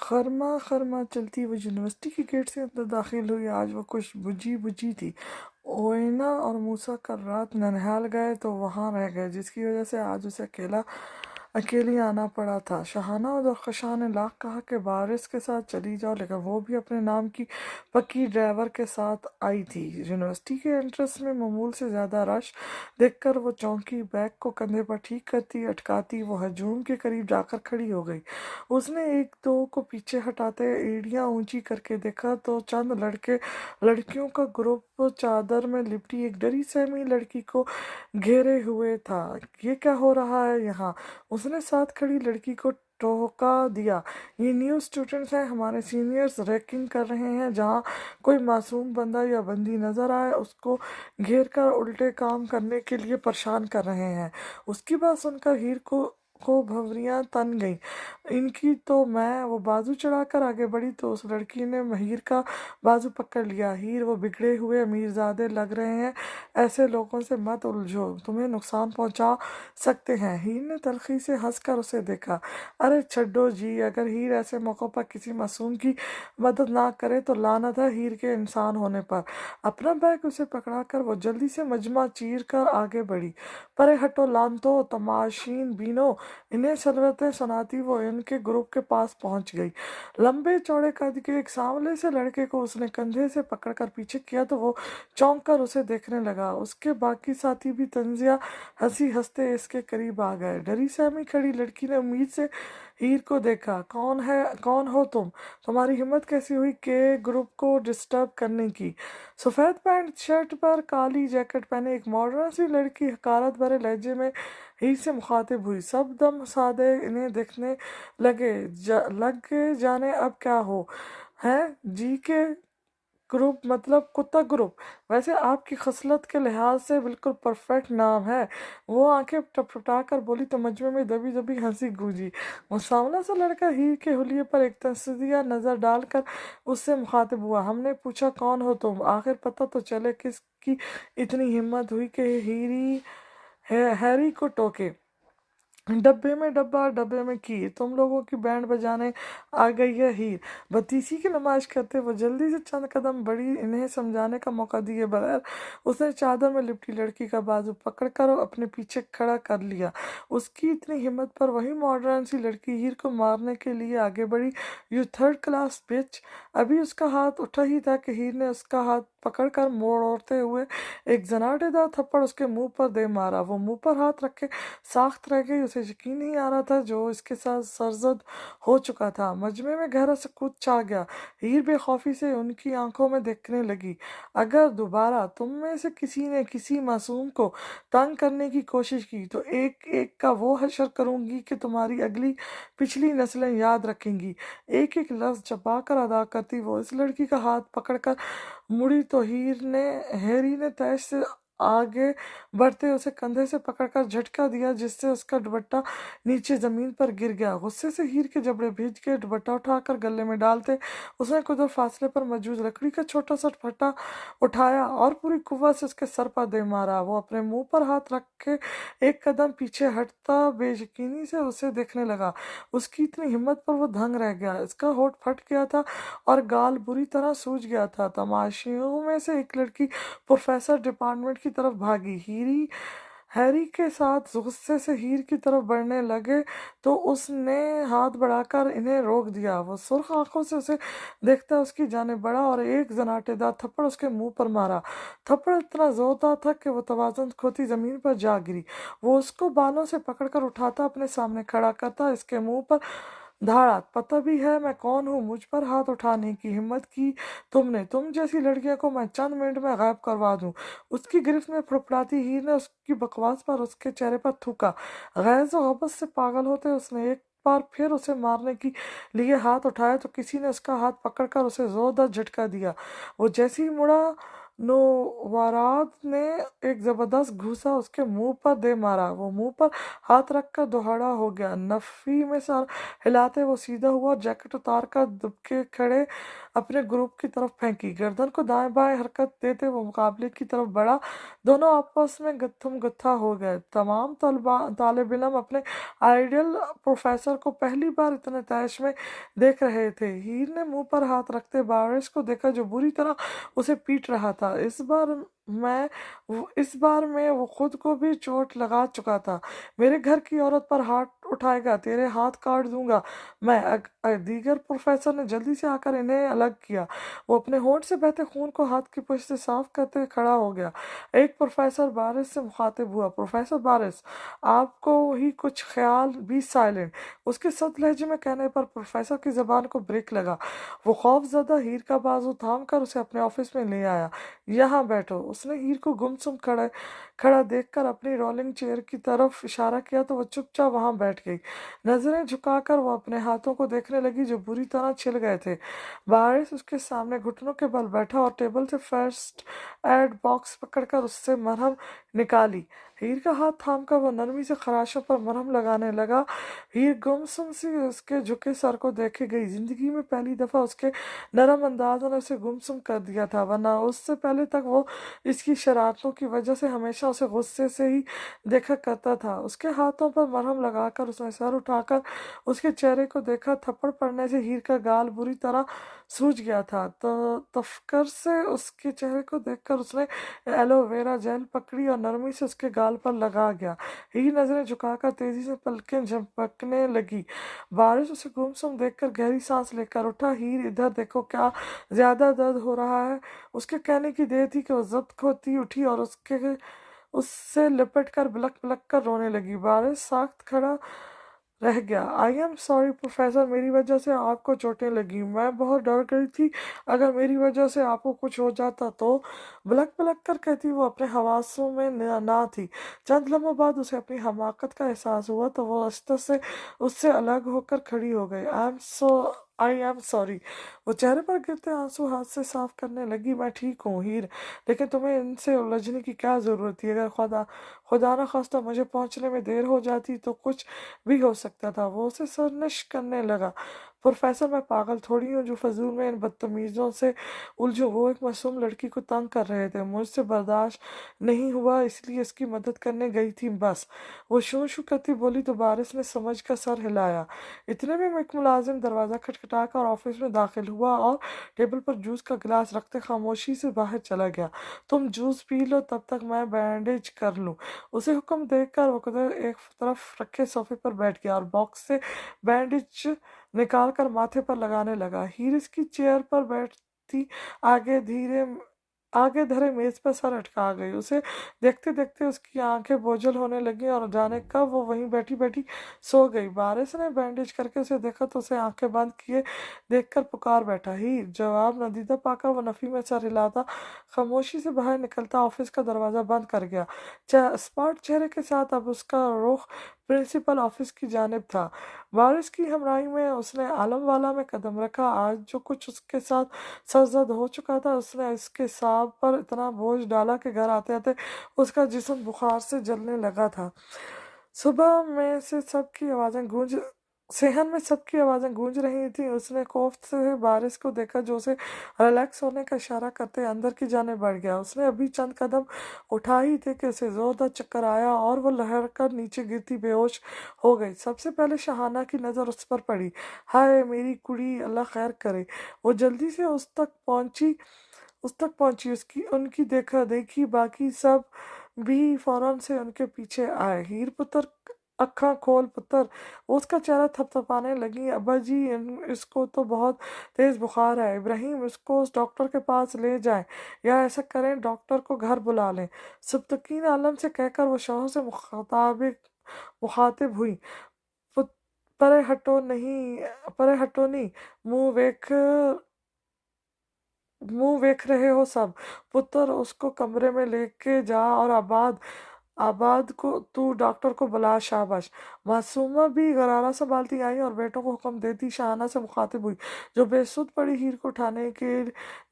خرما خرما چلتی وہ یونیورسٹی کے گیٹ سے اندر داخل ہوئی۔ آج وہ کچھ بجھی بجھی تھی۔ اوینا اور موسیٰ کل رات ننہال گئے تو وہاں رہ گئے، جس کی وجہ سے آج اسے اکیلی آنا پڑا تھا۔ شاہانہ اور درخشاں نے لاکھ کہا کہ وارث کے ساتھ چلی جاؤ، لیکن وہ بھی اپنے نام کی پکی ڈرائیور کے ساتھ آئی تھی۔ یونیورسٹی کے انٹرنس میں معمول سے زیادہ رش دیکھ کر وہ چونکی، بیگ کو کندھے پر ٹھیک کرتی اٹکاتی وہ ہجوم کے قریب جا کر کھڑی ہو گئی۔ اس نے ایک دو کو پیچھے ہٹاتے ایڑیاں اونچی کر کے دیکھا تو چند لڑکیوں کا گروپ چادر میں لپٹی ایک ڈری سہمی لڑکی کو گھیرے ہوئے تھا۔ یہ کیا ہو رہا ہے یہاں؟ اس نے ساتھ کھڑی لڑکی کو ٹوکا دیا۔ یہ نیو اسٹوڈنٹس ہیں، ہمارے سینئرز ریگنگ کر رہے ہیں۔ جہاں کوئی معصوم بندہ یا بندی نظر آئے اس کو گھیر کر الٹے کام کرنے کے لیے پریشان کر رہے ہیں۔ اس کی بات سن کر ہیر کو بھنوریاں تن گئیں۔ ان کی تو میں… وہ بازو چڑھا کر آگے بڑھی تو اس لڑکی نے ہیر کا بازو پکڑ لیا۔ ہیر، وہ بگڑے ہوئے امیرزادے لگ رہے ہیں، ایسے لوگوں سے مت الجھو، تمہیں نقصان پہنچا سکتے ہیں۔ ہیر نے تلخی سے ہنس کر اسے دیکھا۔ ارے چھڈو جی، اگر ہیر ایسے موقع پر کسی معصوم کی مدد نہ کرے تو لعنت ہے ہیر کے انسان ہونے پر۔ اپنا بیگ اسے پکڑا کر وہ جلدی سے مجمع چیر کر آگے بڑھی۔ پرے ہٹو لعنتو، تماشین بینو، انہیں سلوتیں سناتی وہ ان کے گروپ کے پاس پہنچ گئی۔ لمبے چوڑے قد کے ایک سانولے سے لڑکے کو اس نے کندھے سے پکڑ کر پیچھے کیا تو وہ چونک کر اسے دیکھنے لگا۔ اس کے باقی ساتھی بھی طنزیہ ہنسی ہنستے اس کے قریب آ گئے۔ ڈری سہمی کھڑی لڑکی نے امید سے ہیر کو دیکھا۔ کون ہو تم؟ تمہاری ہمت کیسے ہوئی کہ گروپ کو ڈسٹرب کرنے کی؟ سفید پینٹ شرٹ پر کالی جیکٹ پہنے ایک ماڈرن سی لڑکی حقارت بھرے لہجے میں ہیر سے مخاطب ہوئی۔ سب دم سادے انہیں دیکھنے لگے جانے اب کیا ہو ہیں جی کے گروپ، مطلب کتا گروپ؟ ویسے آپ کی خصلت کے لحاظ سے بالکل پرفیکٹ نام ہے۔ وہ آنکھیں ٹپٹپا کر بولی تو مجمع میں دبی دبی ہنسی گونجی۔ وہ سانولا سا لڑکا ہیر کے حلیے پر ایک تنزیہ نظر ڈال کر اس سے مخاطب ہوا۔ ہم نے پوچھا کون ہو تم؟ آخر پتہ تو چلے کس کی اتنی ہمت ہوئی کہ ہیری کو ٹوکے۔ ڈبے میں ڈبہ، ڈبے میں کیر، تم لوگوں کی بینڈ بجانے آ گئی ہے ہیر۔ بدتیسی کی نمائش کرتے وہ جلدی سے چند قدم بڑھی۔ انہیں سمجھانے کا موقع دیے بغیر اس نے چادر میں لپٹی لڑکی کا بازو پکڑ کر اپنے پیچھے کھڑا کر لیا۔ اس کی اتنی ہمت پر وہی ماڈرن سی لڑکی ہیر کو مارنے کے لیے آگے بڑھی۔ یو تھرڈ کلاس بچ! ابھی اس کا ہاتھ اٹھا ہی تھا کہ ہیر نے اس کا ہاتھ پکڑ کر موڑتے ہوئے ایک زناٹے دار تھپڑ اس کے منہ پر دے مارا۔ وہ منہ پر ہاتھ رکھے ساخت رہ گئی۔ اسے یقین نہیں آ رہا تھا جو اس کے ساتھ سرزد ہو چکا تھا۔ مجمع میں گہرا سکوت چھا گیا۔ ہیر بے خوفی سے ان کی آنکھوں میں دیکھنے لگی۔ اگر دوبارہ تم میں سے کسی نے کسی معصوم کو تنگ کرنے کی کوشش کی تو ایک ایک کا وہ حشر کروں گی کہ تمہاری اگلی پچھلی نسلیں یاد رکھیں گی۔ ایک ایک لفظ چبا کر ادا کرتی وہ اس لڑکی کا ہاتھ پکڑ کر مڑی تو ہیری نے تیش سے آگے بڑھتے اسے کندھے سے پکڑ کر جھٹکا دیا جس سے اس کا دوپٹہ نیچے زمین پر گر گیا۔ غصے سے ہیر کے جبڑے بھیج کے دوپٹہ اٹھا کر گلے میں ڈالتے اس نے قدر فاصلے پر موجود لکڑی کا چھوٹا سا پھٹا اٹھایا اور پوری قوت سے اس کے سر پر دے مارا۔ وہ اپنے منہ پر ہاتھ رکھ کے ایک قدم پیچھے ہٹتا بے یقینی سے اسے دیکھنے لگا۔ اس کی اتنی ہمت پر وہ دھنگ رہ گیا۔ اس کا ہونٹ پھٹ گیا تھا اور گال بری طرح سوج گیا تھا۔ تماشائیوں میں سے ایک لڑکی پروفیسر ڈپارٹمنٹ کی طرف بھاگی۔ ہیری کے ساتھ غصے سے ہیر کی طرف بڑھنے لگے تو اس نے ہاتھ بڑھا کر انہیں روک دیا۔ وہ سرخ آنکھوں سے اسے دیکھتا اس کی جانب بڑھا اور ایک زناٹے دار تھپڑ اس کے منہ پر مارا۔ تھپڑ اتنا زوردار تھا کہ وہ توازن کھوتی زمین پر جا گری۔ وہ اس کو بالوں سے پکڑ کر اٹھاتا اپنے سامنے کھڑا کرتا اس کے منہ پر دھاڑا۔ پتہ بھی ہے میں کون ہوں؟ مجھ پر ہاتھ اٹھانے کی ہمت کی تم نے؟ تم جیسی لڑکیوں کو میں چند منٹ میں غائب کروا دوں۔ اس کی گرفت میں پھڑپڑاتی ہیر نے اس کی بکواس پر اس کے چہرے پر تھوکا۔ غیظ و غضب سے پاگل ہوتے اس نے ایک بار پھر اسے مارنے کے لیے ہاتھ اٹھایا تو کسی نے اس کا ہاتھ پکڑ کر اسے زوردار جھٹکا دیا۔ وہ جیسے ہی مڑا नौवरात ने एक जबरदस्त घूंसा उसके मुंह पर दे मारा। वो मुंह पर हाथ रखकर दोहरा हो गया। नफी में सर हिलाते वो सीधा हुआ और जैकेट उतार कर दुबके खड़े अपने ग्रुप की तरफ फेंकी। गर्दन को दाएं बाएं हरकत देते वो मुकाबले की तरफ बढ़ा। दोनों आपस में गत्थम गत्था हो गए। तमाम तालिब इल्म अपने आइडियल प्रोफेसर को पहली बार इतने तैश में देख रहे थे। हीर ने मुंह पर हाथ रखते बारिश को देखा जो बुरी तरह उसे पीट रहा था। इस बार में वो खुद को भी चोट लगा चुका था। मेरे घर की औरत पर हाथ उठाएगा, तेरे हाथ काट दूंगा मैं। दीगर प्रोफेसर ने जल्दी से आकर इन्हें अलग किया। वो अपने होंठ से बहते खून को हाथ की पुश से साफ करते हुए खड़ा हो गया। एक प्रोफेसर बारिश से मुखातिब हुआ, प्रोफेसर बारिश, आपको ही कुछ ख्याल, बी साइलेंट। उसके सख्त लहजे में कहने पर प्रोफेसर की जबान को ब्रेक लगा। वो खौफजदा हीर का बाजू थाम कर उसे अपने ऑफिस में ले आया। यहाँ बैठो। उसने हीर को गुमसुम खड़ा खड़ा देखकर अपनी रोलिंग चेयर की तरफ इशारा किया तो वो चुपचाप वहां बैठ गई। नजरें झुकाकर वो अपने हाथों को देखने लगी जो बुरी तरह छिल गए थे। बारिश उसके सामने घुटनों के बल बैठा और टेबल से फर्स्ट एड बॉक्स पकड़कर उससे मरहम निकाली। हीर का हाथ थामकर वो नरमी से खराशों पर मरहम लगाने लगा। हीर गुमसुम सी उसके झुके सर को देखे गई। जिंदगी में पहली दफा उसके नरम अंदाजों ने उसे गुमसुम कर दिया था, वरना उससे पहले तक वो इसकी शरारतों की वजह से हमेशा उसे गुस्से से ही देखा करता था। उसके हाथों पर मरहम लगाकर उसने सर उठाकर उसके चेहरे को देखा। थप्पड़ पड़ने से हीर का गाल बुरी तरह सूज गया था। तो तफक्कर से उसके चेहरे को देखकर उसने एलोवेरा जेल पकड़ी और नरमी से उसके गाल पर लगा गया। हीर नजरें झुकाकर तेजी से पलकें झपकने लगी। बारिश उसे गुमसुम देखकर गहरी सांस लेकर उठा। हीर, इधर देखो, क्या ज्यादा दर्द हो रहा है? उसके कहने की देर थी कि वो जब्त खोती उठी और उससे लिपट कर बिलक बिलक कर रोने लगी। बारिश साख्त खड़ा रह गया। आई एम सॉरी प्रोफेसर, मेरी वजह से आपको चोटें लगी। मैं बहुत डर गई थी अगर मेरी वजह से आपको कुछ हो जाता तो। बिलक बिलक कर कहती वो अपने हवासों में ना थी। चंद लम्हों बाद उसे अपनी हमाकत का एहसास हुआ तो वो अस्तर से उससे अलग होकर खड़ी हो गई। I am sorry. वो चेहरे पर गिरते आंसू हाथ से साफ करने लगी। मैं ठीक हूँ हीर, लेकिन तुम्हें इनसे उलझने की क्या जरूरत थी? अगर खुदा न खास्ता मुझे पहुंचने में देर हो जाती तो कुछ भी हो सकता था। वो उसे सरनिश करने लगा। प्रोफेसर, मैं पागल थोड़ी हूँ जो फजूल में इन बदतमीजों से उलझूं। वो एक मासूम लड़की को तंग कर रहे थे, मुझसे बर्दाश्त नहीं हुआ इसलिए इसकी मदद करने गई थी बस। वो शू शू करती बोली तो बारिश ने समझ कर सर हिलाया। इतने में एक मुलाजिम दरवाजा खटखटाकर ऑफिस में दाखिल हुआ और टेबल पर जूस का गिलास रखते खामोशी से बाहर चला गया। तुम जूस पी लो, तब तक मैं बैंडेज कर लूं। उसे हुक्म देकर वो खुद एक तरफ रखे सोफे पर बैठ गया और बॉक्स से बैंडेज निकाल कर माथे पर लगाने लगा। हीर इसकी चेयर पर बैठती आगे धीरे आगे धरे मेज पर सर अटका गई। उसे देखते देखते उसकी आंखें बोझल होने लगी और जाने कब वो वहीं बैठी बैठी सो गई। बारिश ने बैंडेज करके उसे देखा तो उसे आंखें बंद किए देखकर पुकार बैठा। हीर जवाब न दीदा पाकर वो नफी में सर हिलाता खामोशी से बाहर निकलता ऑफिस का दरवाजा बंद कर गया। स्मार्ट चेहरे के साथ अब उसका रुख प्रिंसिपल ऑफिस की जानिब था। बारिश की हमराही में उसने आलम वाला में कदम रखा। आज जो कुछ उसके साथ सरजद हो चुका था उसने इसके सांप पर इतना बोझ डाला कि घर आते आते उसका जिस्म बुखार से जलने लगा था। सुबह में से सबकी आवाजें गूंज सेहन में सबकी आवाजें गूंज रही थी। उसने खौफ से बारिश को देखा जो उसे रिलैक्स होने का इशारा करते अंदर की जाने बढ़ गया। उसने अभी चंद कदम उठा ही थे कि उसे जोरदार चक्कर आया और वो लहर कर नीचे गिरती बेहोश हो गई। सबसे पहले शहाना की नजर उस पर पड़ी। हाय मेरी कुड़ी, अल्लाह खैर करे। वो जल्दी से उस तक पहुंची उसकी उनकी देखा देखी बाकी सब भी फौरन से उनके पीछे आए। हीर पुत्र, अखा खोल पुत्र। उसका चेहरा थपथपाने लगी। अब्बा जी, इसको तो बहुत तेज बुखार है। इब्राहिम, इसको उस डॉक्टर के पास ले जाएं, या ऐसा करें डॉक्टर को घर बुला लें। सुब्तकीन आलम से कहकर वो शौहर से मुखातिब हुई। "पुत- परे हटो नहीं, मुंह वेख मुंह वेख रहे हो सब। पुत्र, उसको कमरे में लेके जा और आबाद को तू डॉक्टर को बुला, शाबाश। मासूमा भी गरारा संभालती आई और बेटों को हुक्म देती शाहाना से मुखातिब हुई, जो बेसुध पड़ी हीर को उठाने के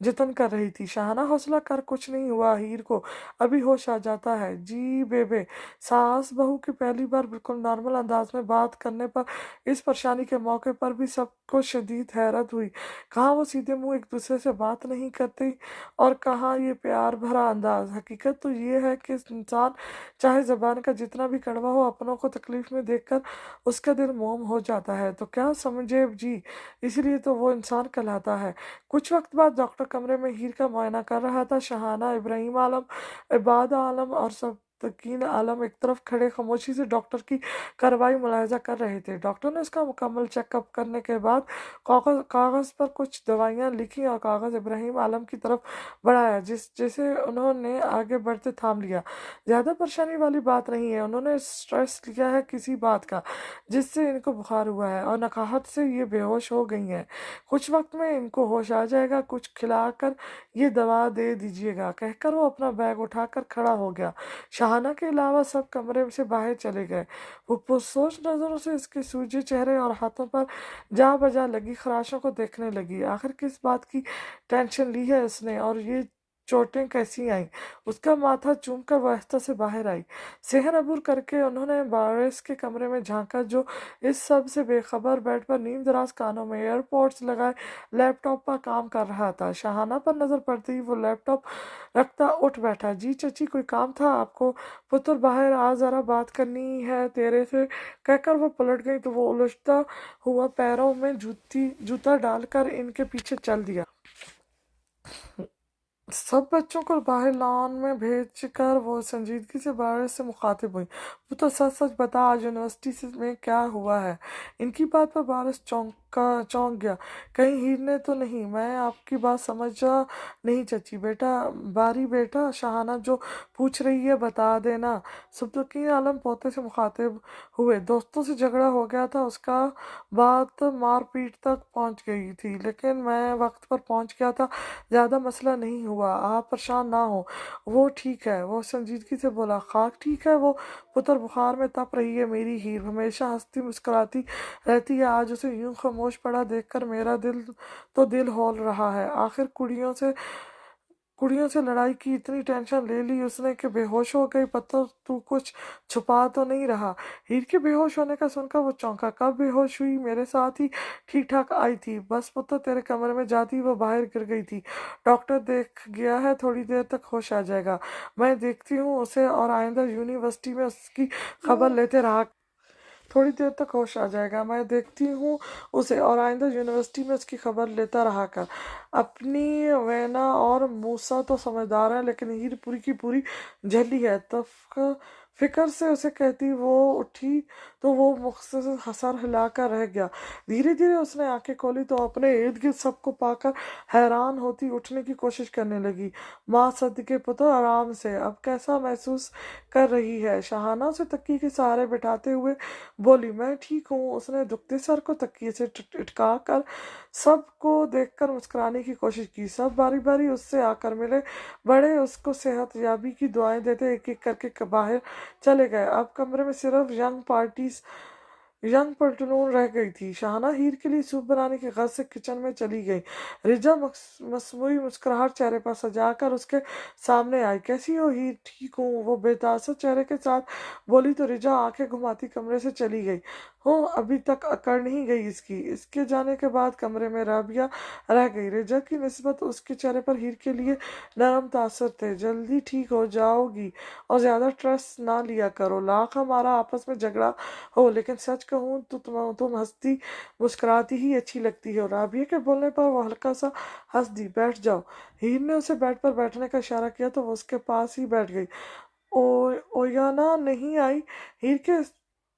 जतन कर रही थी। शाहाना, हौसला कर, कुछ नहीं हुआ, हीर को अभी होश आ जाता है। जी बेबे। सास बहू की पहली बार बिल्कुल नॉर्मल अंदाज में बात करने पर इस परेशानी के मौके पर भी सबको शदीद हैरत हुई। कहाँ वो सीधे मुंह एक दूसरे से बात नहीं करते और कहाँ ये प्यार भरा अंदाज। हकीकत तो ये है कि इंसान चाहे ज़बान का जितना भी कड़वा हो, अपनों को तकलीफ में देखकर उसका दिल मोम हो जाता है। तो क्या समझे जी, इसलिए तो वो इंसान कहलाता है। कुछ वक्त बाद डॉक्टर कमरे में हीर का मुआयना कर रहा था। शहाना, इब्राहिम आलम, इबाद आलम और सबकीन आलम एक तरफ खड़े खामोशी से डॉक्टर की कार्रवाई मुलाहिजा कर रहे थे। डॉक्टर ने उसका मुकम्मल चेकअप करने के बाद कागज़ पर कुछ दवाइयाँ लिखी और कागज़ इब्राहिम आलम की तरफ बढ़ाया, जैसे उन्होंने आगे बढ़ते थाम लिया। ज़्यादा परेशानी वाली बात नहीं है, उन्होंने स्ट्रेस लिया है किसी बात का जिससे इनको बुखार हुआ है और नकाहत से ये बेहोश हो गई हैं। कुछ वक्त में इनको होश आ जाएगा, कुछ खिलाकर ये दवा दे दीजिएगा, कहकर वो अपना बैग उठाकर खड़ा हो गया। शाहाना के अलावा सब कमरे से बाहर चले गए। वो पुरसोच नज़रों से इसके सूजे चेहरे और हाथों पर जा बजा लगी खराशों को देखने लगी। आखिर किस बात की टेंशन ली है इसने और ये चोटें कैसी आईं। उसका माथा चूमकर वह आहिस्ता से बाहर आई। सेहन अबूर करके उन्होंने बारिश के कमरे में झांका, जो इस सब से बेखबर बेड पर नीम दराज कानों में एयरपॉड्स लगाए लैपटॉप पर काम कर रहा था। शाहाना पर नजर पड़ते ही वो लैपटॉप रखता उठ बैठा। जी चची, कोई काम था आपको? पुत्र बाहर आ, जरा बात करनी है तेरे से, कहकर वो पलट गई तो वो उलझता हुआ पैरों में जूता डालकर इनके पीछे चल दिया। सब बच्चों को बाहर लॉन में भेजकर वो संजीदगी से बारिश से मुखातिब हुई। वो तो सच सच बता, आज यूनिवर्सिटी में क्या हुआ है? इनकी बात पर बारिश चौंक गया। कहीं हीर ने तो नहीं? मैं आपकी बात समझा नहीं चची। बेटा शहाना जो पूछ रही है बता देना। सुब्तकीन आलम पोते से मुखातिब हुए। दोस्तों से झगड़ा हो गया था, उसका बात मारपीट तक पहुंच गई थी, लेकिन मैं वक्त पर पहुंच गया था। ज़्यादा मसला नहीं हुआ, आप परेशान ना हो, वो ठीक है। वो संजीदगी से बोला। खाक ठीक है वो? पुत्र बुखार में तप रही है मेरी हीर, हमेशा हंसती मुस्कुराती रहती है, आज उसे यूं खामोश पड़ा देखकर मेरा दिल हौल रहा है। आखिर कुड़ियों से लड़ाई की इतनी टेंशन ले ली उसने कि बेहोश हो गई। पत्थर, तू कुछ छुपा तो नहीं रहा? हीर के बेहोश होने का सुनकर वो चौंका। कब बेहोश हुई? मेरे साथ ही ठीक ठाक आई थी, बस पुत्र तेरे कमरे में जाती वो बाहर गिर गई थी। डॉक्टर देख गया है, थोड़ी देर तक होश आ जाएगा। मैं देखती हूँ उसे और आइंदा यूनिवर्सिटी में उसकी खबर लेते रहा। थोड़ी देर तक होश आ जाएगा, मैं देखती हूँ उसे और आइंदा यूनिवर्सिटी में उसकी खबर लेता रहा कर। अपनी वैना और मूसा तो समझदार है, लेकिन हीर पूरी की पूरी झल्ली है। फिक्र से उसे कहती वो उठी तो वो मुख से सर हिलाकर रह गया। धीरे धीरे उसने आंखें खोली तो अपने इर्द गिर्द सबको पाकर हैरान होती उठने की कोशिश करने लगी। माँ सदके पुत्र, आराम से, अब कैसा महसूस कर रही है? शहाना उसे तकिए के सहारे बिठाते हुए बोली। मैं ठीक हूँ। उसने दुखते सर को तकिए से इटका कर सबको देखकर मुस्कुराने की कोशिश की। सब बारी बारी उससे आकर मिले, बड़े उसको सेहत याबी की दुआएं देते एक एक करके बाहर चले गए। अब कमरे में सिर्फ यंग पलटनून रह गई थी। शाहाना हीर के लिए सूप बनाने की गर्ज से किचन में चली गई। रिजा मसमूई मुस्कुराहट चेहरे पर सजाकर उसके सामने आई। कैसी हो हीर? ठीक हूँ, वो बेतासर चेहरे के साथ बोली तो रिजा आंखें घुमाती कमरे से चली गई। हो, अभी तक अकड़ नहीं गई इसकी। इसके जाने के बाद कमरे में राबिया रह गई। रिजा की निस्बत उसके चेहरे पर हीर के लिए नरम तासर थे। जल्दी ठीक हो जाओगी और ज्यादा स्ट्रेस ना लिया करो। लाख हमारा आपस में झगड़ा हो, लेकिन सच कहूँ तो तुम हंसती मुस्कुराती ही अच्छी लगती हो। राबिया के बोलने पर वो हल्का सा हंस दी। बैठ जाओ। हीर ने उसे बेड पर बैठने का इशारा किया तो वो उसके पास ही बैठ गई। ओयाना नहीं आई। हीर के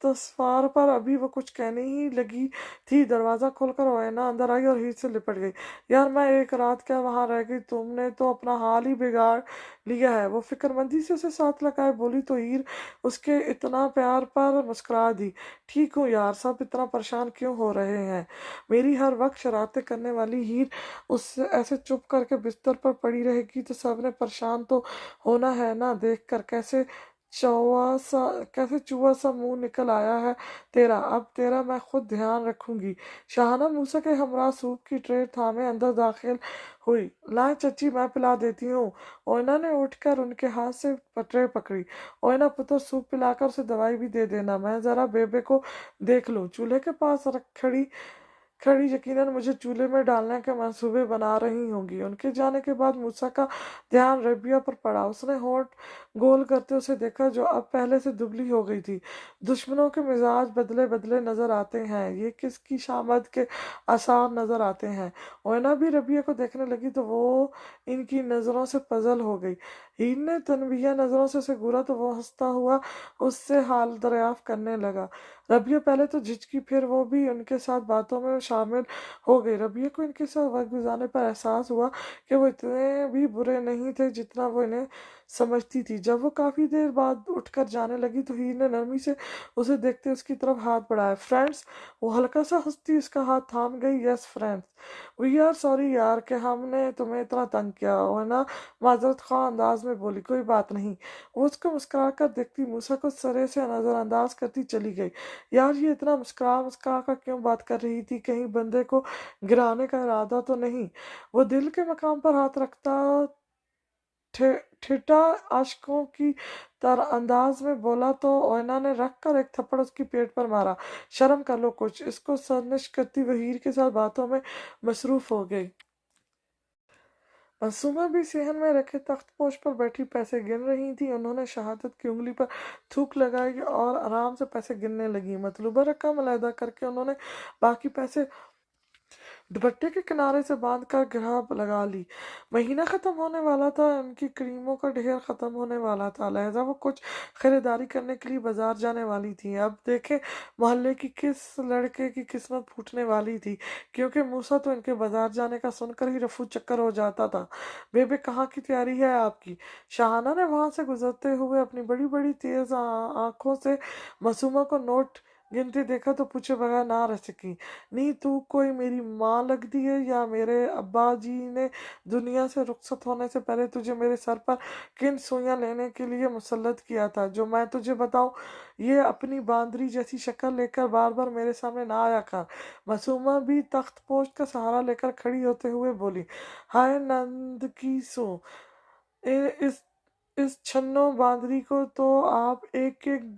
तस्वार पर अभी वो कुछ कहने ही लगी थी, दरवाजा खोलकर ओयाना अंदर आई और हीर से लिपट गई। यार, मैं एक रात क्या वहां रह गई, तुमने तो अपना हाल ही बिगाड़ लिया है। वो फिक्रमंदी से उसे साथ लगाए बोली तो हीर उसके इतना प्यार पर मुस्कुरा दी। ठीक हूँ यार, सब इतना परेशान क्यों हो रहे हैं? मेरी हर वक्त शरारतें करने वाली हीर उससे ऐसे चुप करके बिस्तर पर पड़ी रहेगी तो सबने परेशान तो होना है ना। देख कर कैसे चूहा सा मुंह निकल आया है तेरा, अब तेरा मैं खुद ध्यान रखूंगी। शाहाना मूसा के हमरा सूप की ट्रे थामे अंदर दाखिल हुई। लाए चची, मैं पिला देती हूँ। ओयना ने उठकर उनके हाथ से ट्रे पकड़ी। ओयना पुत्र, सूप पिलाकर उसे दवाई भी दे देना, मैं जरा बेबे को देख लूं। चूल्हे के पास खड़ी खड़ी यकीनन मुझे चूल्हे में डालने के मंसूबे बना रही होंगी। उनके जाने के बाद मूसा का ध्यान रबिया पर पड़ा। उसने होंठ गोल करते उसे देखा, जो अब पहले से दुबली हो गई थी। दुश्मनों के मिजाज बदले बदले नजर आते हैं, ये किसकी शामत के आसार नजर आते हैं। ओयना भी रबिया को देखने लगी तो वो इनकी नजरों से पजल हो गई। हीन ने तनबीह नजरों से उसे घूरा तो वो हंसता हुआ उससे हाल दरियाफ्त करने लगा। रबिया पहले तो झिझकी, फिर वो भी उनके साथ बातों में शामिल हो गई। रबिया को इनके साथ वक्त गुजारने पर एहसास हुआ कि वो इतने भी बुरे नहीं थे जितना वो इन्हें समझती थी। जब वो काफी देर बाद उठकर जाने लगी तो हीर ने नरमी से उसे देखते उसकी तरफ हाथ बढ़ाया। फ्रेंड्स, वो हल्का सा हंसती उसका हाथ थाम गई। Yes friends, we are sorry यार कि हमने तुम्हें इतना तंग किया, और ना माजरत खा अंदाज में बोली। कोई बात नहीं। वो उसको मुस्कुरा कर देखती मूसा को सरे से नजरअंदाज करती चली गई। यार ये इतना मुस्कुरा मुस्कुरा कर क्यों बात कर रही थी, कहीं बंदे को गिराने का इरादा तो नहीं। वो दिल के मकाम पर हाथ रखता ठिठा आशिकों की तरह अंदाज में बोला तो ओयना ने रख कर एक थप्पड़ उसकी पेट पर मारा। शर्म कर लो कुछ। इसको सरनिश करती वहीर के साथ बातों में मसरूफ हो गई। मासूमा भी सेहन में रखे तख्त पोश पर बैठी पैसे गिन रही थी। उन्होंने शहादत की उंगली पर थूक लगाई और आराम से पैसे गिनने लगी। मतलूबा रकम अलहदा करके उन्होंने बाकी पैसे दुपट्टे के किनारे से बांध कर गिरह लगा ली। महीना ख़त्म होने वाला था, उनकी क्रीमों का ढेर ख़त्म होने वाला था, लिहाजा वो कुछ ख़रीदारी करने के लिए बाजार जाने वाली थी। अब देखे मोहल्ले की किस लड़के की किस्मत फूटने वाली थी, क्योंकि मूसा तो इनके बाजार जाने का सुनकर ही रफू चक्कर हो जाता था। बेबे, कहाँ की तैयारी है आपकी? शाहाना ने वहां से गुजरते हुए अपनी बड़ी बड़ी तेज आंखों से मासूमा को नोट गिनती देखा तो पूछे बगैर ना रह सकी। नहीं, तू कोई मेरी माँ लगती है या मेरे अब्बा जी ने दुनिया से रुखसत होने से पहले तुझे मेरे सर पर किन सुइयां लेने के लिए मुसल्लत किया था, जो मैं तुझे बताऊं? ये अपनी बांदरी जैसी शक्ल लेकर बार बार मेरे सामने ना आया कर। मासूमा भी तख्त पोश का सहारा लेकर खड़ी होते हुए बोली, हाय नंद की सो, ए- इस इस छन्नो बांदरी को तो आप एक एक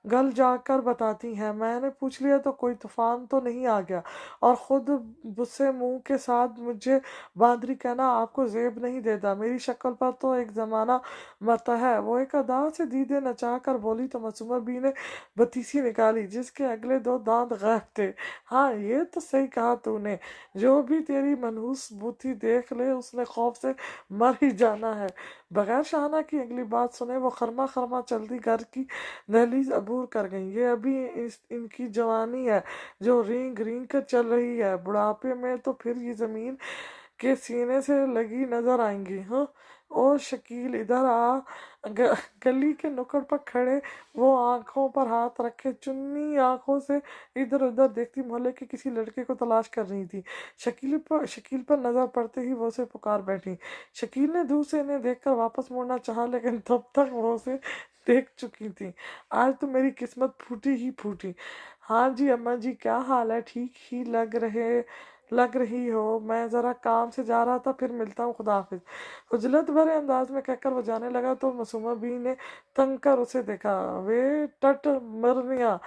गल जाकर बताती हैं। मैंने पूछ लिया तो कोई तूफान तो नहीं आ गया, और खुद बुस्से मुंह के साथ मुझे बांदरी कहना आपको जेब नहीं देता। मेरी शक्ल पर तो एक जमाना मरता है। वो एक अदा से दीदे नचा कर बोली तो मासूमा बी ने बतीसी निकाली, जिसके अगले दो दांत गायब थे। हाँ, ये तो सही कहा तूने, जो भी तेरी मनहूस बूथी देख ले उसने खौफ से मर ही जाना है। बगैर शाहाना की अगली बात सुने वो खरमा खरमा चलती घर की दहलीज अबूर कर गई। ये अभी इनकी जवानी है जो रींग रींग कर चल रही है, बुढ़ापे में तो फिर ये जमीन के सीने से लगी नजर आएंगी। हाँ, ओ शकील, इधर आ। गली के नुक्कड़ पर खड़े वो आंखों पर हाथ रखे चुन्नी आंखों से इधर उधर देखती मोहल्ले के किसी लड़के को तलाश कर रही थी। शकील पर नजर पड़ते ही वो उसे पुकार बैठी। शकील ने दूर से इन्हें देखकर वापस मुड़ना चाहा, लेकिन तब तक वो उसे देख चुकी थी। आज तो मेरी किस्मत फूटी ही फूटी। हाँ जी अम्मा जी, क्या हाल है? ठीक ही लग रही हो। मैं जरा काम से जा रहा था, फिर मिलता हूँ, खुदा हाफिज। उजलत भरे अंदाज में कहकर वो जाने लगा तो मासूमा बी ने तंग कर उसे देखा। वे टट मरनिया,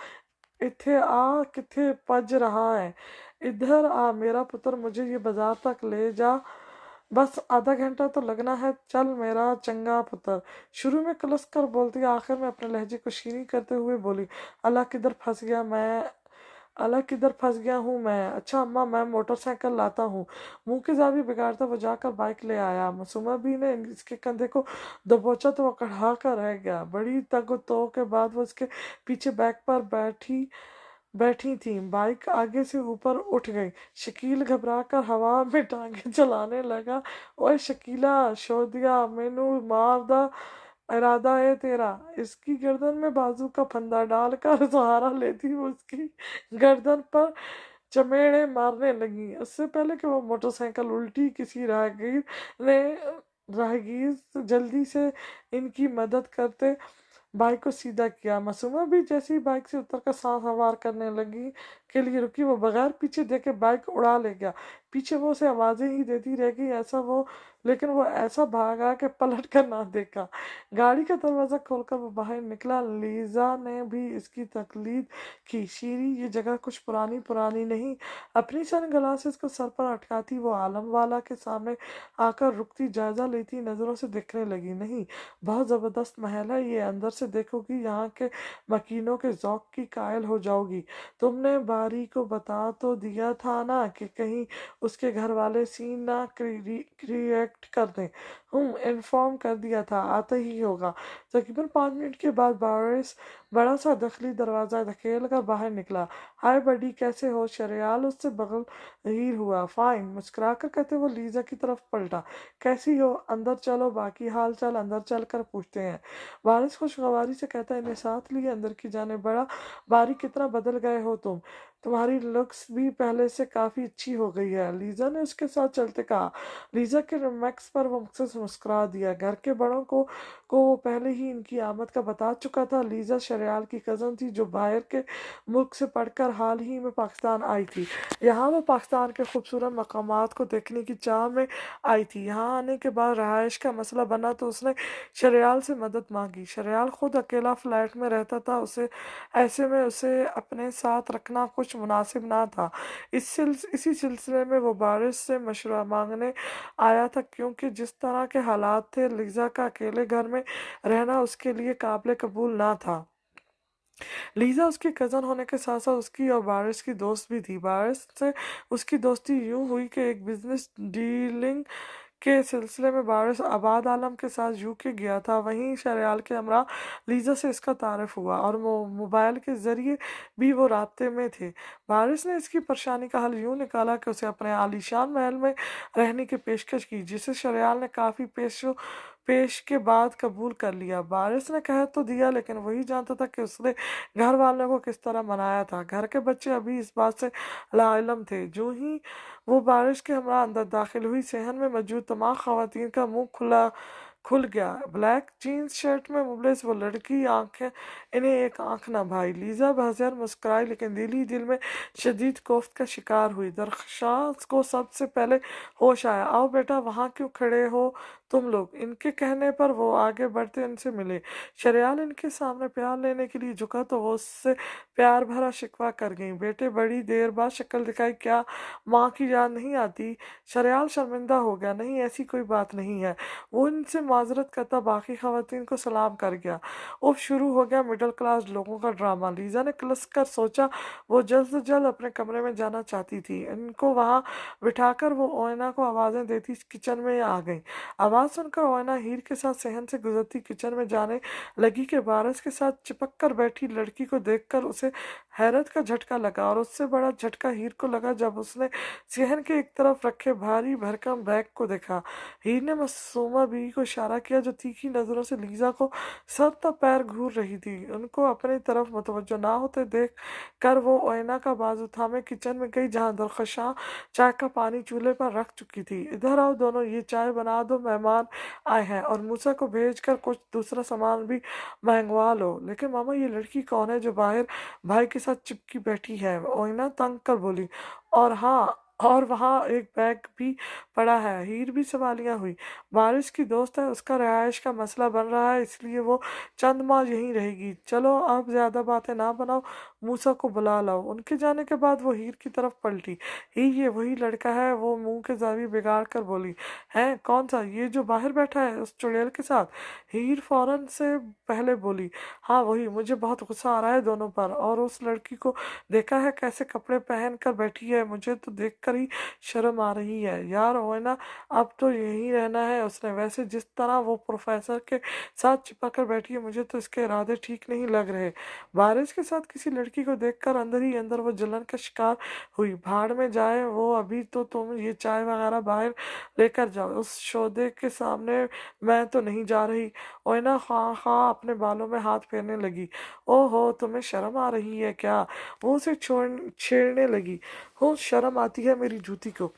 इत्थे आ, किथे पज रहा है? इधर आ मेरा पुत्र, मुझे ये बाजार तक ले जा, बस आधा घंटा तो लगना है। चल मेरा चंगा पुत्र। शुरू में कलस कर बोलती, आखिर में अपने लहजे को शीनी करते हुए बोली, अल्लाह किधर फंस गया हूँ मैं। अच्छा अम्मा, मैं मोटरसाइकिल लाता हूँ। मुंह की जावी बिगाड़ता वो जाकर बाइक ले आया। मासूमा भी ने इसके कंधे को दबोचा तो वो कढ़ा कर रह गया। बड़ी तग तो के बाद वो इसके पीछे बैक पर बैठी थी। बाइक आगे से ऊपर उठ गई। शकील घबरा कर हवा में टांगे चलाने लगा। ओए शकीला, शोदिया, मैनू मार दा इरादा है तेरा? इसकी गर्दन में बाजू का फंदा डालकर सहारा लेती वो उसकी गर्दन पर चमेड़े मारने लगी। उससे पहले कि वो मोटरसाइकिल उल्टी, किसी राहगीर जल्दी से इनकी मदद करते बाइक को सीधा किया। मासूमा भी जैसे ही बाइक से उतरकर सांस सवार करने लगी के लिए रुकी, वो बगैर पीछे देखे बाइक उड़ा ले गया। पीछे वो उसे आवाजें ही देती रह गई, लेकिन वो ऐसा भागा कि पलट कर ना देखा। गाड़ी का दरवाजा खोलकर वो बाहर निकला। लीजा ने भी इसकी तकलीद की। शीरी, ये जगह कुछ पुरानी पुरानी नहीं। अपनी सन ग्लासेस को सर पर अटकाती वो आलम वाला के सामने आकर रुकती, जायजा लेती नजरों से देखने लगी। नहीं, बहुत जबरदस्त महल है ये, अंदर से देखोगी यहाँ के मकीनों के जौक की कायल हो जाओगी। तुमने बारी को बता तो दिया था ना कि कहीं उसके घर वाले सीन ना क्रिएट कर दें। इन्फॉर्म कर दिया था, आते ही होगा। तकरीबन 5 मिनट के बाद बारिश बड़ा सा दखली दरवाजा धकेल कर बाहर निकला। हाय बडी, कैसे हो? शरियाल उससे बगल हीर हुआ। फाइन, मुस्कुराकर कहते वो लीजा की तरफ पलटा। कैसी हो? अंदर चलो, बाकी हाल चाल अंदर चल कर पूछते हैं। बारिश खुशगवारी से कहता है, इन्हें साथ लिए अंदर की जाने बड़ा। बारी, कितना बदल गए हो तुम। तुम्हारी लुक्स भी पहले से काफी अच्छी हो गई है, लीजा ने उसके साथ चलते कहा। लीजा के रिमैक्स पर वो मुझसे मुस्कुरा दिया। घर के बड़ों को वो पहले ही इनकी आमद का बता चुका था। लीजा शरियाल की कज़न थी जो बाहर के मुल्क से पढ़कर हाल ही में पाकिस्तान आई थी। यहाँ वो पाकिस्तान के खूबसूरत मकामात को देखने की चाह में आई थी। यहाँ आने के बाद रहायश का मसला बना तो उसने शरियाल से मदद मांगी। शरियाल खुद अकेला फ्लैट में रहता था, ऐसे में उसे अपने साथ रखना कुछ मुनासिब ना था। इसी सिलसिले में वो बारिश से मशवरा मांगने आया था, क्योंकि जिस तरह के हालात थे, लीजा का अकेले घर में रहना उसके लिए काबिल कबूल ना था। लीजा उसकी कज़न होने के साथ साथ उसकी और बारिश की दोस्त भी थी। बारिश से उसकी दोस्ती यूं हुई कि एक बिजनेस डीलिंग के सिलसिले में बारिश आबाद आलम के साथ यूके गया था। वहीं शरियाल के हमरा लीजा से इसका तारुफ हुआ और मोबाइल के जरिए भी वो राब्ते में थे। बारिश ने इसकी परेशानी का हल यूं निकाला कि उसे अपने आलीशान महल में रहने की पेशकश की, जिसे शरियाल ने काफ़ी पेश के बाद कबूल कर लिया। बारिश ने कह तो दिया, लेकिन वही जानता था कि उसने घर वालों को किस तरह मनाया था। घर के बच्चे अभी इस बात से लाइलम थे। जो ही वो बारिश के हमरा अंदर दाखिल हुई, सहन में मौजूद तमाम खवातीन का मुंह खुल गया। ब्लैक जीन्स शर्ट में मुबलिस वो लड़की, आंखें इन्हें एक आंख ना भाई। लीजा बहज़र मुस्कुराई, लेकिन दिल में शदीद कोफ्त का शिकार हुई। दरख्शास को सबसे पहले होश आया। आओ बेटा, वहाँ क्यों खड़े हो तुम लोग? इनके कहने पर वो आगे बढ़ते इनसे मिले। शरियाल इनके सामने प्यार लेने के लिए झुका तो वो उससे प्यार भरा शिकवा कर गई। बेटे, बड़ी देर बाद शक्ल दिखाई, क्या माँ की याद नहीं आती? शरियाल शर्मिंदा हो गया। नहीं, ऐसी कोई बात नहीं है। वो इनसे माजरत करता बाकी खवातीन को सलाम कर गया। उफ, शुरू हो गया मिडिल क्लास लोगों का ड्रामा। लीजा ने कलस कर सोचा। वो जल्द से जल्द अपने कमरे में जाना चाहती थी। इनको वहां बिठाकर वो ओयना को आवाजें देती किचन में आ गई। आवाज सुनकर ओयना हीर के साथ सहन से गुजरती किचन में जाने लगी कि बारिश के साथ चिपक कर बैठी लड़की को देखकर उसे हैरत का झटका लगा, और उससे बड़ा झटका हीर को लगा जब उसने सहन के एक तरफ रखे भारी भरकम बैग को देखा। हीर ने मासूमा बीवी को इशारा किया, जो तीखी नजरों से लीजा को सर तक पैर घूर रही थी। उनको अपनी तरफ मुतवज्जो ना होते देख कर वो ओयना का बाजू थामे किचन में गई, जहां दरख्शां चाय का पानी चूल्हे पर रख चुकी थी। इधर आओ दोनों, ये चाय बना दो, मेहमान आए हैं, और मूसा को भेज कर कुछ दूसरा सामान भी मंगवा लो। लेकिन मामा, ये लड़की कौन है जो बाहर भाई के साथ चिपकी बैठी है? ओइना तंग कर बोली। और हाँ, और वहाँ एक बैग भी पड़ा है। हीर भी सवालिया हुई। बारिश की दोस्त है, उसका रिहाइश का मसला बन रहा है, इसलिए वो चंद माह यहीं रहेगी। चलो अब ज्यादा बातें ना बनाओ, मूसा को बुला लाओ। उनके जाने के बाद वो हीर की तरफ पलटी। ही, ये वही लड़का है? वो मुंह के जावी बिगाड़ कर बोली। है? कौन सा? ये जो बाहर बैठा है उस चुड़ैल के साथ? हीर फौरन से पहले बोली। हाँ वही। मुझे बहुत गुस्सा आ रहा है दोनों पर। और उस लड़की को देखा है कैसे कपड़े पहन कर बैठी है? मुझे तो देखकर ही शर्म आ रही है यार। ओना, अब तो यहीं रहना है उसने। वैसे जिस तरह वो प्रोफेसर के साथ चिपक कर बैठी है, मुझे तो इसके इरादे ठीक नहीं लग रहे। बारिश के साथ किसी लड़की को देखकर अंदर ही अंदर वो जलन का शिकार हुई। भाड़ में जाए वो, अभी तो तुम ये चाय वगैरह बाहर लेकर जाओ। उस शोधे के सामने मैं तो नहीं जा रही। ओना हाँ हाँ अपने बालों में हाथ फेरने लगी। ओहो, तुम्हें शर्म आ रही है क्या? वो उसे छेड़ने लगी। हो, शर्म आती है मेरी जूती को।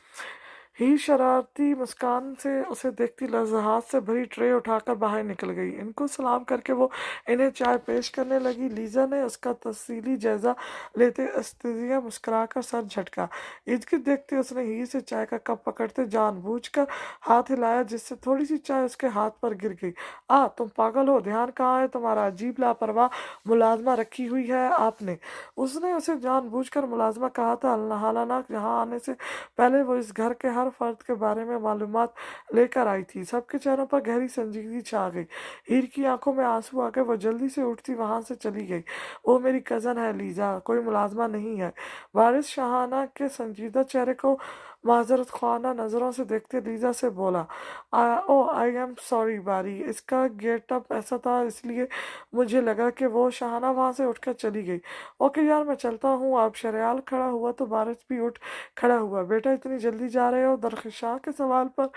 ही शरारती मुस्कान से उसे देखती लहजात से भरी ट्रे उठाकर बाहर निकल गई। इनको सलाम करके वो इन्हें चाय पेश करने लगी। लीजा ने उसका तफसीली जायजा लेते अस्तिया मुस्कुराकर सर झटका। इजकी देखते उसने हीर से चाय का कप पकड़ते जानबूझकर हाथ हिलाया, जिससे थोड़ी सी चाय उसके हाथ पर गिर गई। तुम पागल हो, ध्यान कहाँ है तुम्हारा? अजीब लापरवाह मुलाजमा रखी हुई है आपने। उसने उसे जानबूझकर मुलाजमा कहा था, हालांकि यहाँ आने से पहले वो इस घर के हर फर्द के बारे में मालूमात लेकर आई थी। सबके चेहरों पर गहरी संजीदगी छा गई। हीर की आंखों में आंसू आ गए। वो जल्दी से उठती वहां से चली गई। वो मेरी कजन है लीजा, कोई मुलाजमा नहीं है। वारिस शाहाना के संजीदा चेहरे को माजरत ख्वाना नजरों से देखते लीजा से बोला, ओ आई एम सॉरी बारी, इसका गेटअप ऐसा था इसलिए मुझे लगा कि वो। शाहाना वहां से उठकर चली गई। ओके यार, मैं चलता हूँ। आप शरियाल खड़ा हुआ तो बारिश भी उठ खड़ा हुआ। बेटा इतनी जल्दी जा रहे हो? दरख्शां के सवाल पर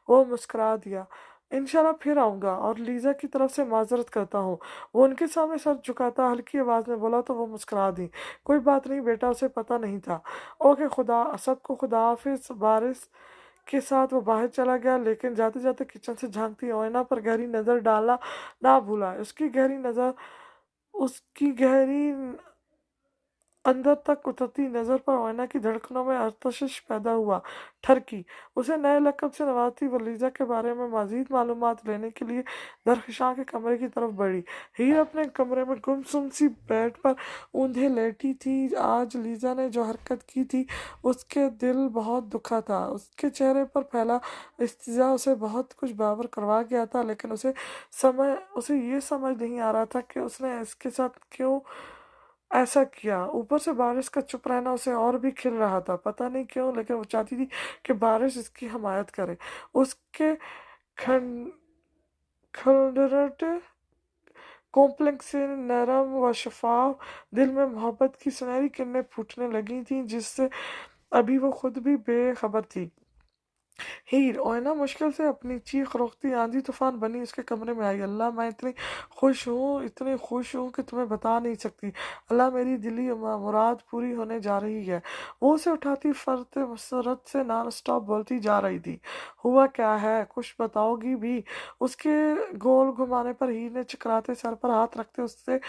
वो मुस्कुरा दिया। इंशाल्लाह फिर आऊंगा और लीजा की तरफ से माजरत करता हूँ। वो उनके सामने सर झुकाता हल्की आवाज में बोला तो वो मुस्कुरा दी। कोई बात नहीं बेटा, उसे पता नहीं था। ओके, खुदा सबको खुदा हाफिज। बारिश के साथ वो बाहर चला गया, लेकिन जाते जाते किचन से झांकती ओयना पर गहरी नजर डालना ना भूला। उसकी गहरी अंदर तक उतरती नजर पर ओयना की धड़कनों में आतशिश पैदा हुआ। ठरकी। उसे नए लकब से नवाजती वलीजा के बारे में मजीद मालूमात लेने के लिए दरख्शां के कमरे की तरफ बढ़ी। हीर अपने कमरे में गुमसुम सी बेड पर ऊंधे लेटी थी। आज लीजा ने जो हरकत की थी उसके दिल बहुत दुखा था। उसके चेहरे पर फैला इस्तिजा उसे बहुत कुछ बावर करवा गया था, लेकिन उसे ये समझ नहीं आ रहा था कि उसने इसके साथ क्यों ऐसा किया। ऊपर से बारिश का चुप रहना उसे और भी खिल रहा था, पता नहीं क्यों, लेकिन वो चाहती थी कि बारिश इसकी हमायत करे। उसके खंड खंडरट कॉम्प्लेक्स से नरम व शफाफ दिल में मोहब्बत की सुनहरी किरणें फूटने लगी थीं, जिससे अभी वो खुद भी बेखबर थी। हीर ओयना मुश्किल से अपनी चीख रोकती आंधी तूफान बनी उसके कमरे में आई। अल्लाह, मैं इतनी खुश हूँ कि तुम्हें बता नहीं सकती। अल्लाह, मेरी दिली मुराद पूरी होने जा रही है। वो उसे उठाती फर्त मसरत से नॉन स्टॉप बोलती जा रही थी। हुआ क्या है, कुछ बताओगी भी? उसके गोल घुमाने पर हीर ने चकराते सर पर हाथ रखते उससे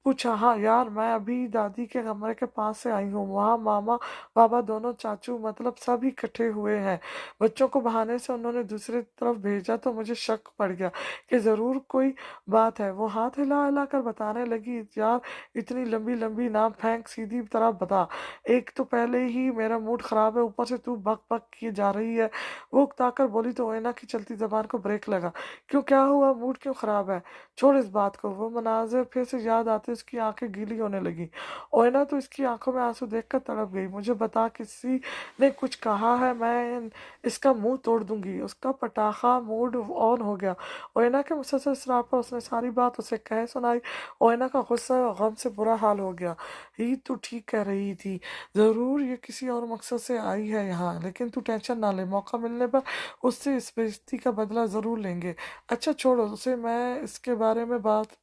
पूछा। हाँ यार, मैं अभी दादी के कमरे के पास से आई हूँ। वहाँ मामा बाबा दोनों चाचू मतलब सब इकट्ठे हुए हैं। बच्चों को बहाने से उन्होंने दूसरी तरफ भेजा तो मुझे शक पड़ गया कि जरूर कोई बात है। वो हाथ हिला हिला कर बताने लगी, यार इतनी लंबी लंबी ना फेंक, सीधी तरह बता। एक तो पहले ही मेरा मूड खराब है, ऊपर से तू बक बक किए जा रही है। वो उकताकर बोली तो ओयना की चलती जबान को ब्रेक लगा। क्यों, क्या हुआ? मूड क्यों खराब है? छोड़ इस बात को। वो मनाजिर फिर से याद आते उसकी आंखें गीली होने लगी। ओयना तो इसकी आंखों में आंसू देखकर तड़प गई। मुझे बता, किसी ने कुछ कहा है? मैं इसका मुंह तोड़ दूंगी। उसका पटाखा मूड ऑन हो गया। ओयना के मुसलसल इसरार पर उसने सारी बात उसे कह सुनाई। ओयना का गुस्सा और गम से बुरा हाल हो गया। ही तू ठीक कह रही थी, जरूर ये किसी और मकसद से आई है यहाँ, लेकिन तू टेंशन ना ले, मौका मिलने पर उससे इस बेइज्जती का बदला जरूर लेंगे। अच्छा छोड़ो उसे, मैं इसके बारे में बात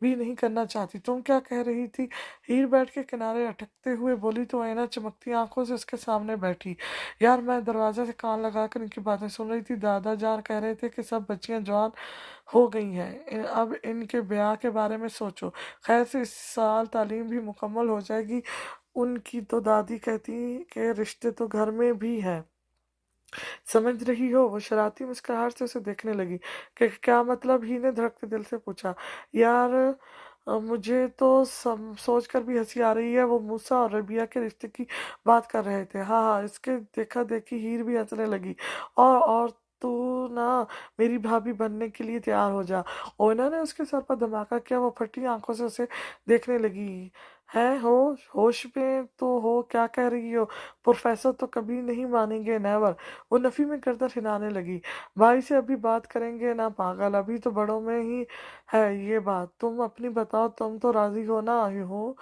भी नहीं करना चाहती। तुम क्या कह रही थी? हीर बैठ के किनारे अटकते हुए बोली तो ऐना चमकती आंखों से उसके सामने बैठी। यार, मैं दरवाजे से कान लगाकर इनकी बातें सुन रही थी। दादा जान कह रहे थे कि सब बच्चियां जवान हो गई हैं, अब इनके ब्याह के बारे में सोचो। खैर से इस साल तालीम भी मुकम्मल हो जाएगी। उनकी तो दादी कहती कि रिश्ते तो घर में भी हैं, समझ रही हो? वो शरारती मुस्कुराहट से उसे देखने लगी। कि क्या मतलब? ही ने धड़कते दिल से पूछा। यार, मुझे तो सोच कर भी हंसी आ रही है। वो मूसा और रबिया के रिश्ते की बात कर रहे थे। हाँ हाँ, इसके देखा देखी हीर भी हंसने लगी। और तू ना मेरी भाभी बनने के लिए तैयार हो जा। ओना ने उसके सर पर धमाका किया। वो फटी आंखों से उसे देखने लगी। है होश में तो हो? क्या कह रही हो? प्रोफेसर तो कभी नहीं मानेंगे, नेवर। वो नफी में गर्दन हिलाने लगी। भाई से अभी बात करेंगे ना पागल, अभी तो बड़ों में ही है ये बात। तुम अपनी बताओ, तुम तो राजी हो ना? हो?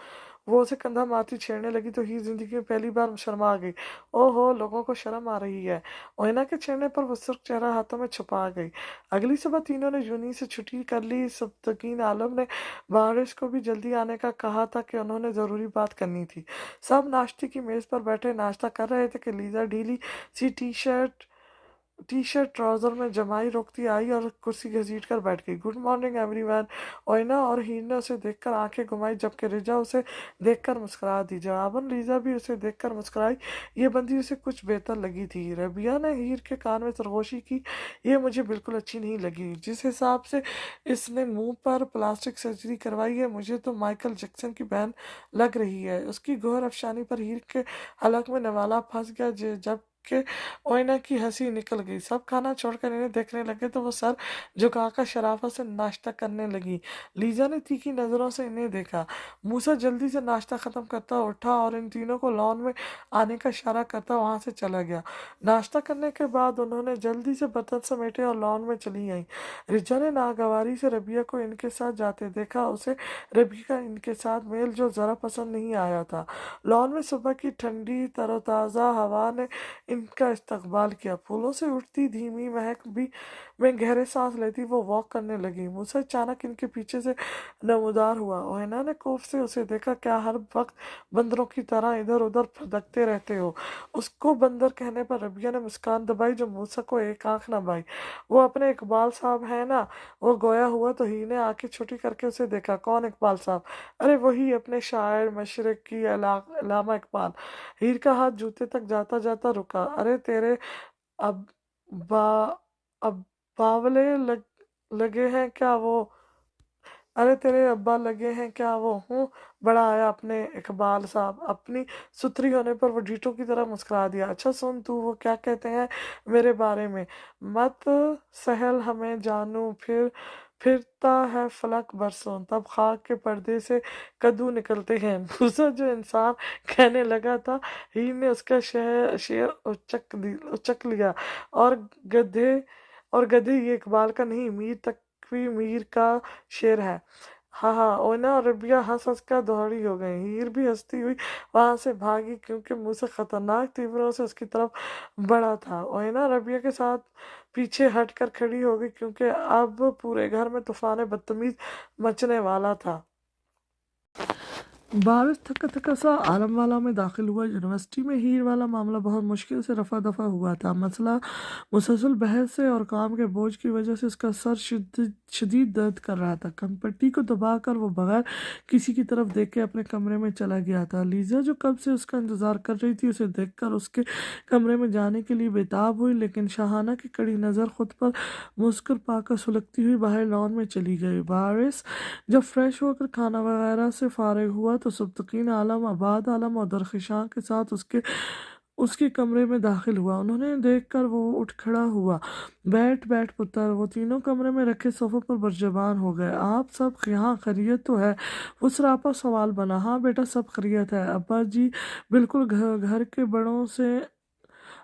वो उसे कंधा मारती छेड़ने लगी तो हीर जिंदगी में पहली बार शर्मा गई। ओहो, लोगों को शर्म आ रही है। ओहेना के छेड़ने पर वो सुर्ख चेहरा हाथों में छुपा गई। अगली सुबह तीनों ने यूनी से छुट्टी कर ली। सब्तकीन आलम ने बारिश को भी जल्दी आने का कहा था कि उन्होंने ज़रूरी बात करनी थी। सब नाश्ते की मेज़ पर बैठे नाश्ता कर रहे थे कि लीजा ढीली सी टी शर्ट ट्राउजर में जमाई रोकती आई और कुर्सी घसीट कर बैठ गई। Good morning everyone. ओइना और हीर ने उसे देखकर आंखें घुमाई जबकि रिजा उसे देखकर मुस्कुरा दी। जवाबन लीजा भी उसे देखकर मुस्कुराई। ये बंदी उसे कुछ बेहतर लगी थी। रबिया ने हीर के कान में सरगोशी की, ये मुझे बिल्कुल अच्छी नहीं लगी। जिस हिसाब से इसने मुंह पर प्लास्टिक सर्जरी करवाई है, मुझे तो माइकल जैक्सन की बहन लग रही है। उसकी घोर अफसानी पर हीर के हलक में नवाला फंस गया। जब के ओइना की हंसी निकल गई। सब खाना छोड़कर इन्हें देखने लगे तो वो सर झुकाकर शराफत से नाश्ता करने लगी। लीजा ने तीखी नजरों से इन्हें देखा। मूसा जल्दी से नाश्ता खत्म करता उठा और इन तीनों को लॉन में आने का इशारा करता वहां से चला गया। नाश्ता करने के बाद उन्होंने जल्दी से बर्तन समेटे और लॉन में चली आई। रिजा ने नागवारी से रबिया को इनके साथ जाते देखा। उसे रबिया का इनके साथ मेल जो जरा पसंद नहीं आया था। लॉन में सुबह की ठंडी तरोताज़ा हवा ने इनका इस्तकबाल किया। फूलों से उठती धीमी महक भी में गहरे सांस लेती वो वॉक करने लगी। मूसा अचानक इनके पीछे से नमूदार हुआ। ओहेना ने खौफ से उसे देखा। क्या हर वक्त बंदरों की तरह इधर उधर फदकते रहते हो? उसको बंदर कहने पर रबिया ने मुस्कान दबाई जो मूसा को एक आंख न भाई। वो अपने इकबाल साहब है ना? वो गोया हुआ तो ही ने आंखें छोटी करके उसे देखा। कौन इकबाल साहब? अरे वही अपने शायर मशरक की अलामा इकबाल। हीर का हाथ जूते तक जाता जाता रुका। अरे तेरे अब बा अब बावले लगे हैं क्या वो? अरे तेरे अब्बा लगे हैं क्या वो? हूँ, बड़ा आया अपने इकबाल साहब। अपनी सुथरी होने पर वो डीटो की तरह मुस्कुरा दिया। अच्छा सुन, तू वो क्या कहते हैं मेरे बारे में? मत सहल हमें जानू, फिरता है फलक बरसों, तब खाक के पर्दे से कद्दू निकलते हैं। मूसा जो इंसान कहने लगा था, ही ने उसका शेर उचक लिया। और गधे गधे ये इकबाल का नहीं, मीर तकवी मीर का शेर है। हाँ हाँ, ओना और रबिया हंस हंस कर दौड़ी हो गई। हीर भी हंसती हुई वहां से भागी क्योंकि मूसा खतरनाक तीव्रों से उसकी तरफ बढ़ा था। ओना रबिया के साथ पीछे हट कर खड़ी हो गई क्योंकि अब पूरे घर में तूफान बदतमीज मचने वाला था। बारिश थका थका सा आलमवाला में दाखिल हुआ। यूनिवर्सिटी में हीर वाला मामला बहुत मुश्किल से रफा दफा हुआ था। मसला मुसलसल बहस से और काम के बोझ की वजह से उसका सर शदीद दर्द कर रहा था। कंपट्टी को दबाकर वो बगैर किसी की तरफ देख के अपने कमरे में चला गया था। लीजा जो कब से उसका इंतजार कर रही थी, उसे देखकर उसके कमरे में जाने के लिए बेताब हुई, लेकिन शाहाना की कड़ी नज़र खुद पर मुस्कुर पाकर सुलगती हुई बाहर लॉन में चली गई। बारिश जब फ्रेश होकर खाना वगैरह से फारिग हुआ तो सब्तकीन आलम, अबाद आलम और दरख्शां के साथ उसके कमरे में दाखिल हुआ। उन्होंने देखकर वो उठ खड़ा हुआ। बैठ बैठ पुत्र। वो तीनों कमरे में रखे सोफे पर बरजबान हो गए। आप सब यहाँ खैरियत तो है? वो सरापा सवाल बना। हाँ बेटा, सब खैरियत है अब्बा जी। बिल्कुल घर के बड़ों से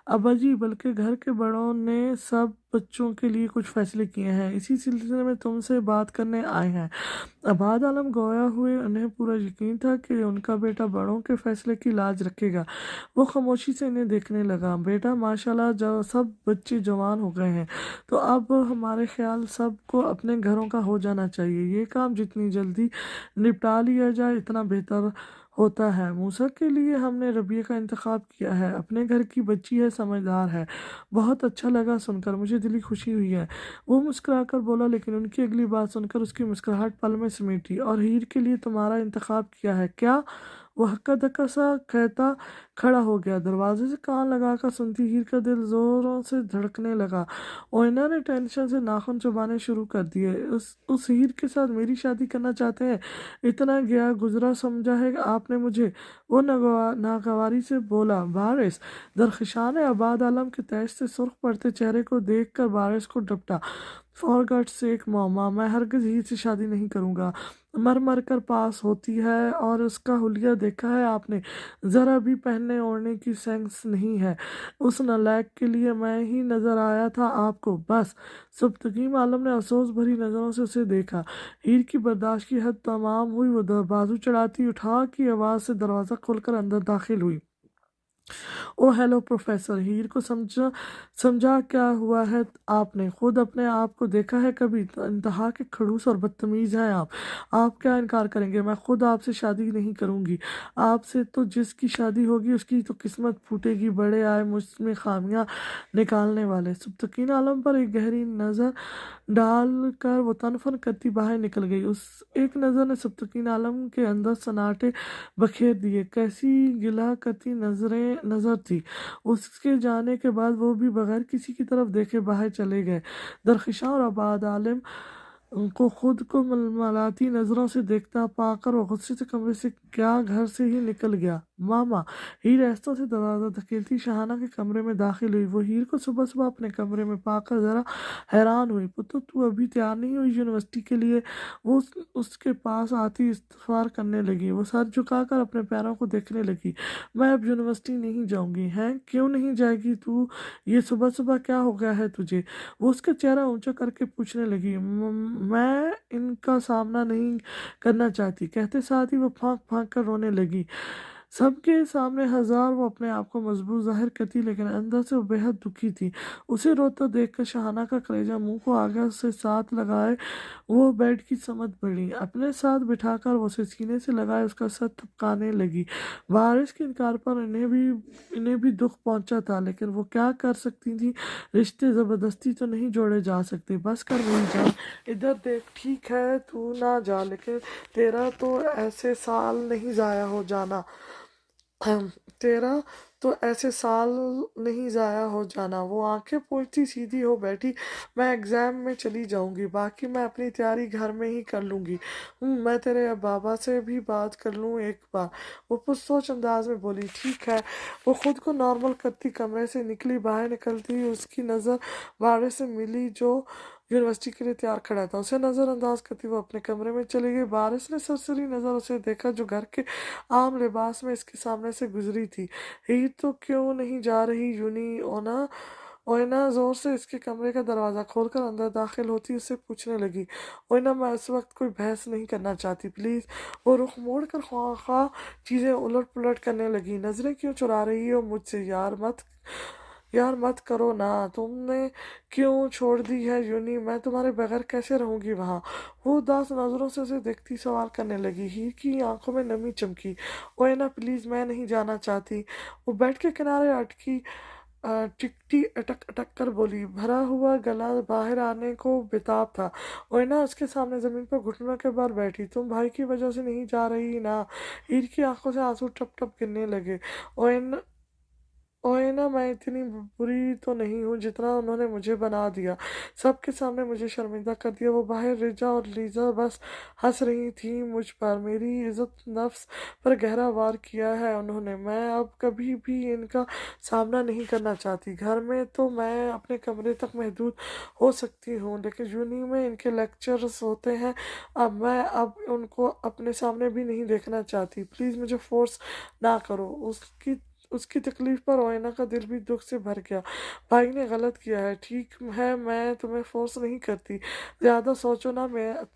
अब्बा जी, बल्कि घर के बड़ों ने सब बच्चों के लिए कुछ फैसले किए हैं, इसी सिलसिले में तुमसे बात करने आए हैं। अबाद आलम गोया हुए। उन्हें पूरा यकीन था कि उनका बेटा बड़ों के फैसले की लाज रखेगा। वो खामोशी से इन्हें देखने लगा। बेटा माशाल्लाह, जब सब बच्चे जवान हो गए हैं तो अब हमारे ख्याल सबको अपने घरों का हो जाना चाहिए। ये काम जितनी जल्दी निपटा लिया जाए इतना बेहतर होता है। मूसा के लिए हमने रबिया का इंतखाब किया है। अपने घर की बच्ची है, समझदार है। बहुत अच्छा लगा सुनकर, मुझे दिली खुशी हुई है। वो मुस्कुराकर बोला, लेकिन उनकी अगली बात सुनकर उसकी मुस्कुराहट पल में समेटी। और हीर के लिए तुम्हारा इंतखाब किया है क्या? वो हक्का धक्का सा कहता खड़ा हो गया। दरवाजे से कान लगाकर सुनती हीर का दिल जोरों से धड़कने लगा। ओइना ने टेंशन से नाखून चबाने शुरू कर दिए। उस हीर के साथ मेरी शादी करना चाहते हैं? इतना गया गुजरा समझा है आपने मुझे? وہ ناگواری سے بولا۔ بارش درخشان عباد عالم کے تیش سے سرخ پڑتے چہرے کو دیکھ کر بارش کو ڈپٹا۔ فار گاڈ سیک ماما، میں ہرگز ہیر سے شادی نہیں کروں گا، مر مر کر پاس ہوتی ہے اور اس کا حلیہ دیکھا ہے آپ نے، ذرا بھی پہننے اوڑھنے کی سینس نہیں ہے، اس نالائق کے لیے میں ہی نظر آیا تھا آپ کو بس۔ سبتگین عالم نے افسوس بھری نظروں سے اسے دیکھا۔ ہیر کی برداشت کی حد تمام ہوئی، وہ بازو چڑھاتی اٹھا کی آواز سے دروازہ کھول کر اندر داخل ہوئی۔ او ہیلو پروفیسر، ہیر کو سمجھا کیا ہوا ہے، آپ نے خود اپنے آپ کو دیکھا ہے کبھی؟ انتہا کے کھڑوس اور بدتمیز ہیں آپ کیا انکار کریں گے؟ میں خود آپ سے شادی نہیں کروں گی، آپ سے تو جس کی شادی ہوگی اس کی تو قسمت پھوٹے گی، بڑے آئے مجھ میں خامیاں نکالنے والے۔ سبتکین عالم پر ایک گہری نظر ڈال کر وہ تن فن کرتی باہر نکل گئی۔ اس ایک نظر نے سبتکین عالم کے اندر سناٹے بکھیر دیے۔ کیسی گلہ کرتی نظر تھی۔ اس کے جانے کے بعد وہ بھی بغیر کسی کی طرف دیکھے باہر چلے گئے۔ درخشاں اور آباد عالم کو خود کو ململاتی نظروں سے دیکھتا پا کر وہ غصے سے کمرے سے کیا گھر سے ہی نکل گیا۔ ماما، ہیر ایستوں سے دروازہ دھکیلتی شاہانہ کے کمرے میں داخل ہوئی۔ وہ ہیر کو صبح صبح اپنے کمرے میں پا کر ذرا حیران ہوئی۔ پتر، تو ابھی تیار نہیں ہوئی یونیورسٹی کے لیے؟ وہ اس کے پاس آتی استغفار کرنے لگی۔ وہ سر جھکا کر اپنے پیروں کو دیکھنے لگی۔ میں اب یونیورسٹی نہیں جاؤں گی۔ ہیں، کیوں نہیں جائے گی تو؟ یہ صبح صبح کیا ہو گیا ہے تجھے؟ وہ اس کا چہرہ اونچا کر کے پوچھنے لگی۔ میں ان کا سامنا نہیں کرنا چاہتی، کہتے ساتھ ہی وہ پھانک پھانک کر رونے لگی۔ سب کے سامنے ہزار وہ اپنے آپ کو مضبوط ظاہر کرتی، لیکن اندر سے وہ بے حد دکھی تھی۔ اسے روتا دیکھ کر شاہانہ کا کلیجہ منہ کو آگے سے ساتھ لگائے وہ بیڈ کی سمت بڑھی۔ اپنے ساتھ بٹھا کر وہ اسے سینے سے لگائے اس کا سر تھپکانے لگی۔ بارش کے انکار پر انہیں بھی دکھ پہنچا تھا، لیکن وہ کیا کر سکتی تھی؟ رشتے زبردستی تو نہیں جوڑے جا سکتے۔ بس کر میری جان، ادھر دیکھ، ٹھیک ہے تو نہ جا، لیکن تیرا تو ایسے سال نہیں ضائع ہو جانا، تیرا تو ایسے سال نہیں ضائع ہو جانا۔ وہ آنکھیں پوچھتی سیدھی ہو بیٹھی۔ میں ایگزام میں چلی جاؤں گی، باقی میں اپنی تیاری گھر میں ہی کر لوں گی۔ میں تیرے بابا سے بھی بات کر لوں ایک بار، وہ پرسوچ انداز میں بولی۔ ٹھیک ہے۔ وہ خود کو نارمل کرتی کمرے سے نکلی۔ باہر نکلتی اس کی نظر بارش سے ملی جو یونیورسٹی کے لیے تیار کھڑا تھا۔ اسے نظر انداز کرتی وہ اپنے کمرے میں چلی گئی۔ بارش نے سرسری نظر اسے دیکھا جو گھر کے عام لباس میں اس کے سامنے سے گزری تھی۔ ہیر تو کیوں نہیں جا رہی یونی؟ اوئنا زور سے اس کے کمرے کا دروازہ کھول کر اندر داخل ہوتی اس سے پوچھنے لگی۔ اوئنا، میں اس وقت کوئی بحث نہیں کرنا چاہتی، پلیز۔ وہ رخ موڑ کر خواہ چیزیں الٹ پلٹ کرنے لگی۔ نظریں کیوں چرا رہی ہو مجھ سے؟ یار مت کرو نا، تم نے کیوں چھوڑ دی ہے یونی؟ میں تمہارے بغیر کیسے رہوں گی وہاں؟ وہ اداس نظروں سے اسے دیکھتی سوال کرنے لگی۔ ہیر کی آنکھوں میں نمی چمکی۔ اوئنا پلیز، میں نہیں جانا چاہتی۔ وہ بیڈ کے کنارے اٹکی ٹکٹی اٹک اٹک کر بولی، بھرا ہوا گلا باہر آنے کو بےتاب تھا۔ اوئنا اس کے سامنے زمین پر گھٹنوں کے بل بیٹھی۔ تم بھائی کی وجہ سے نہیں جا رہی نا؟ ہیر کی آنکھوں سے آنسو ٹپ ٹپ گرنے لگے۔ اوئنا، میں اتنی بری تو نہیں ہوں جتنا انہوں نے مجھے بنا دیا، سب کے سامنے مجھے شرمندہ کر دیا۔ وہ باہر رجا اور لیزا بس ہنس رہی تھیں مجھ پر، میری عزت نفس پر گہرا وار کیا ہے انہوں نے۔ میں اب کبھی بھی ان کا سامنا نہیں کرنا چاہتی۔ گھر میں تو میں اپنے کمرے تک محدود ہو سکتی ہوں، لیکن یونی میں ان کے لیکچرز ہوتے ہیں، میں اب ان کو اپنے سامنے بھی نہیں دیکھنا چاہتی۔ پلیز مجھے فورس نہ کرو۔ اس کی تکلیف پر اوئنا کا دل بھی دکھ سے بھر گیا۔ بھائی نے غلط کیا ہے، ٹھیک ہے، میں تمہیں فورس نہیں کرتی، زیادہ سوچو نہ،